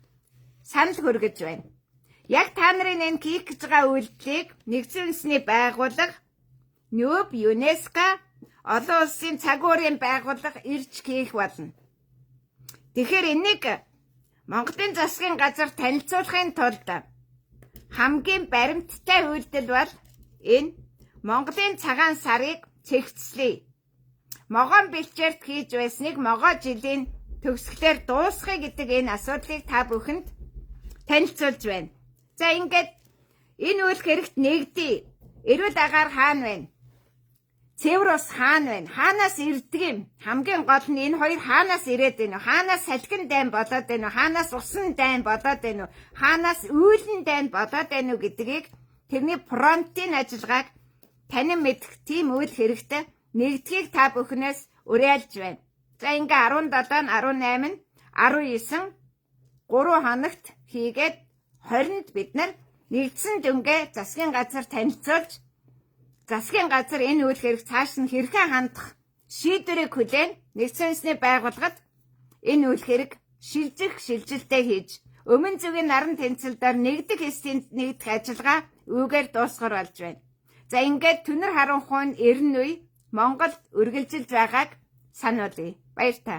санал хүргэж байна. Яг та нарын энэ хийх гэж байгаа үйлдэлийг Нэгдсэн үндэсний байгууллага, НЮБ, ЮНЕСКО, олон улсын цагуурын байгууллага ирж хийх болно. Тэгэхээр энийг Монголын засгийн газар танилцуулахын тулд хамгийн баримттай үйлдэл бол энэ Монголын цагаан сарыг цэгцлэе. Могоон бэлчээрт хийж байсныг могоо жилийн төгсгөлөөр дуусгая гэдэг энэ асуудлыг та бүхэнд танилцуулж байна. За ингээд энэ үйл хэрэгт нэгдээ. Эрүүл агаар хаана байна? Цэвэр ус хаана байна? Хаанаас ирдэг юм? Хамгийн гол нь энэ хоёр хаанаас ирээд байна вэ? Хаанаас салхин дайн болоод байна вэ? Хаанаас усан дайн болоод байна вэ? Хаанаас үйлэн дайн болоод байна уу гэдгийг тэрний фронтын ажиллагааг танин мэдэх тийм үйл хэрэгтэй нэгдгийг та бүхнээс уриалж байна. За ингээ 17, 18, 19 3 хоногт хийгээд 20-нд бид нар нэгдсэн дүнгээ засгийн газар танилцуулж засгийн газар энэ үйл хэрэг цааш нь хэрхэн хандах шийдвэрийг хүлээн Нэгдсэн үндэсний байгууллагад энэ үйл хэрэг шилжих шилжилтээ хийж Өмнө зүгийн наран тэнцэлдээр нэгдэх эсийн нэгдэх ажиллагаа үүгээр дуусгар болж байна. За ингээд Түнэр харанхуй нь эрен үе Монголд үргэлжилж байгааг сануулъя. Баяр та.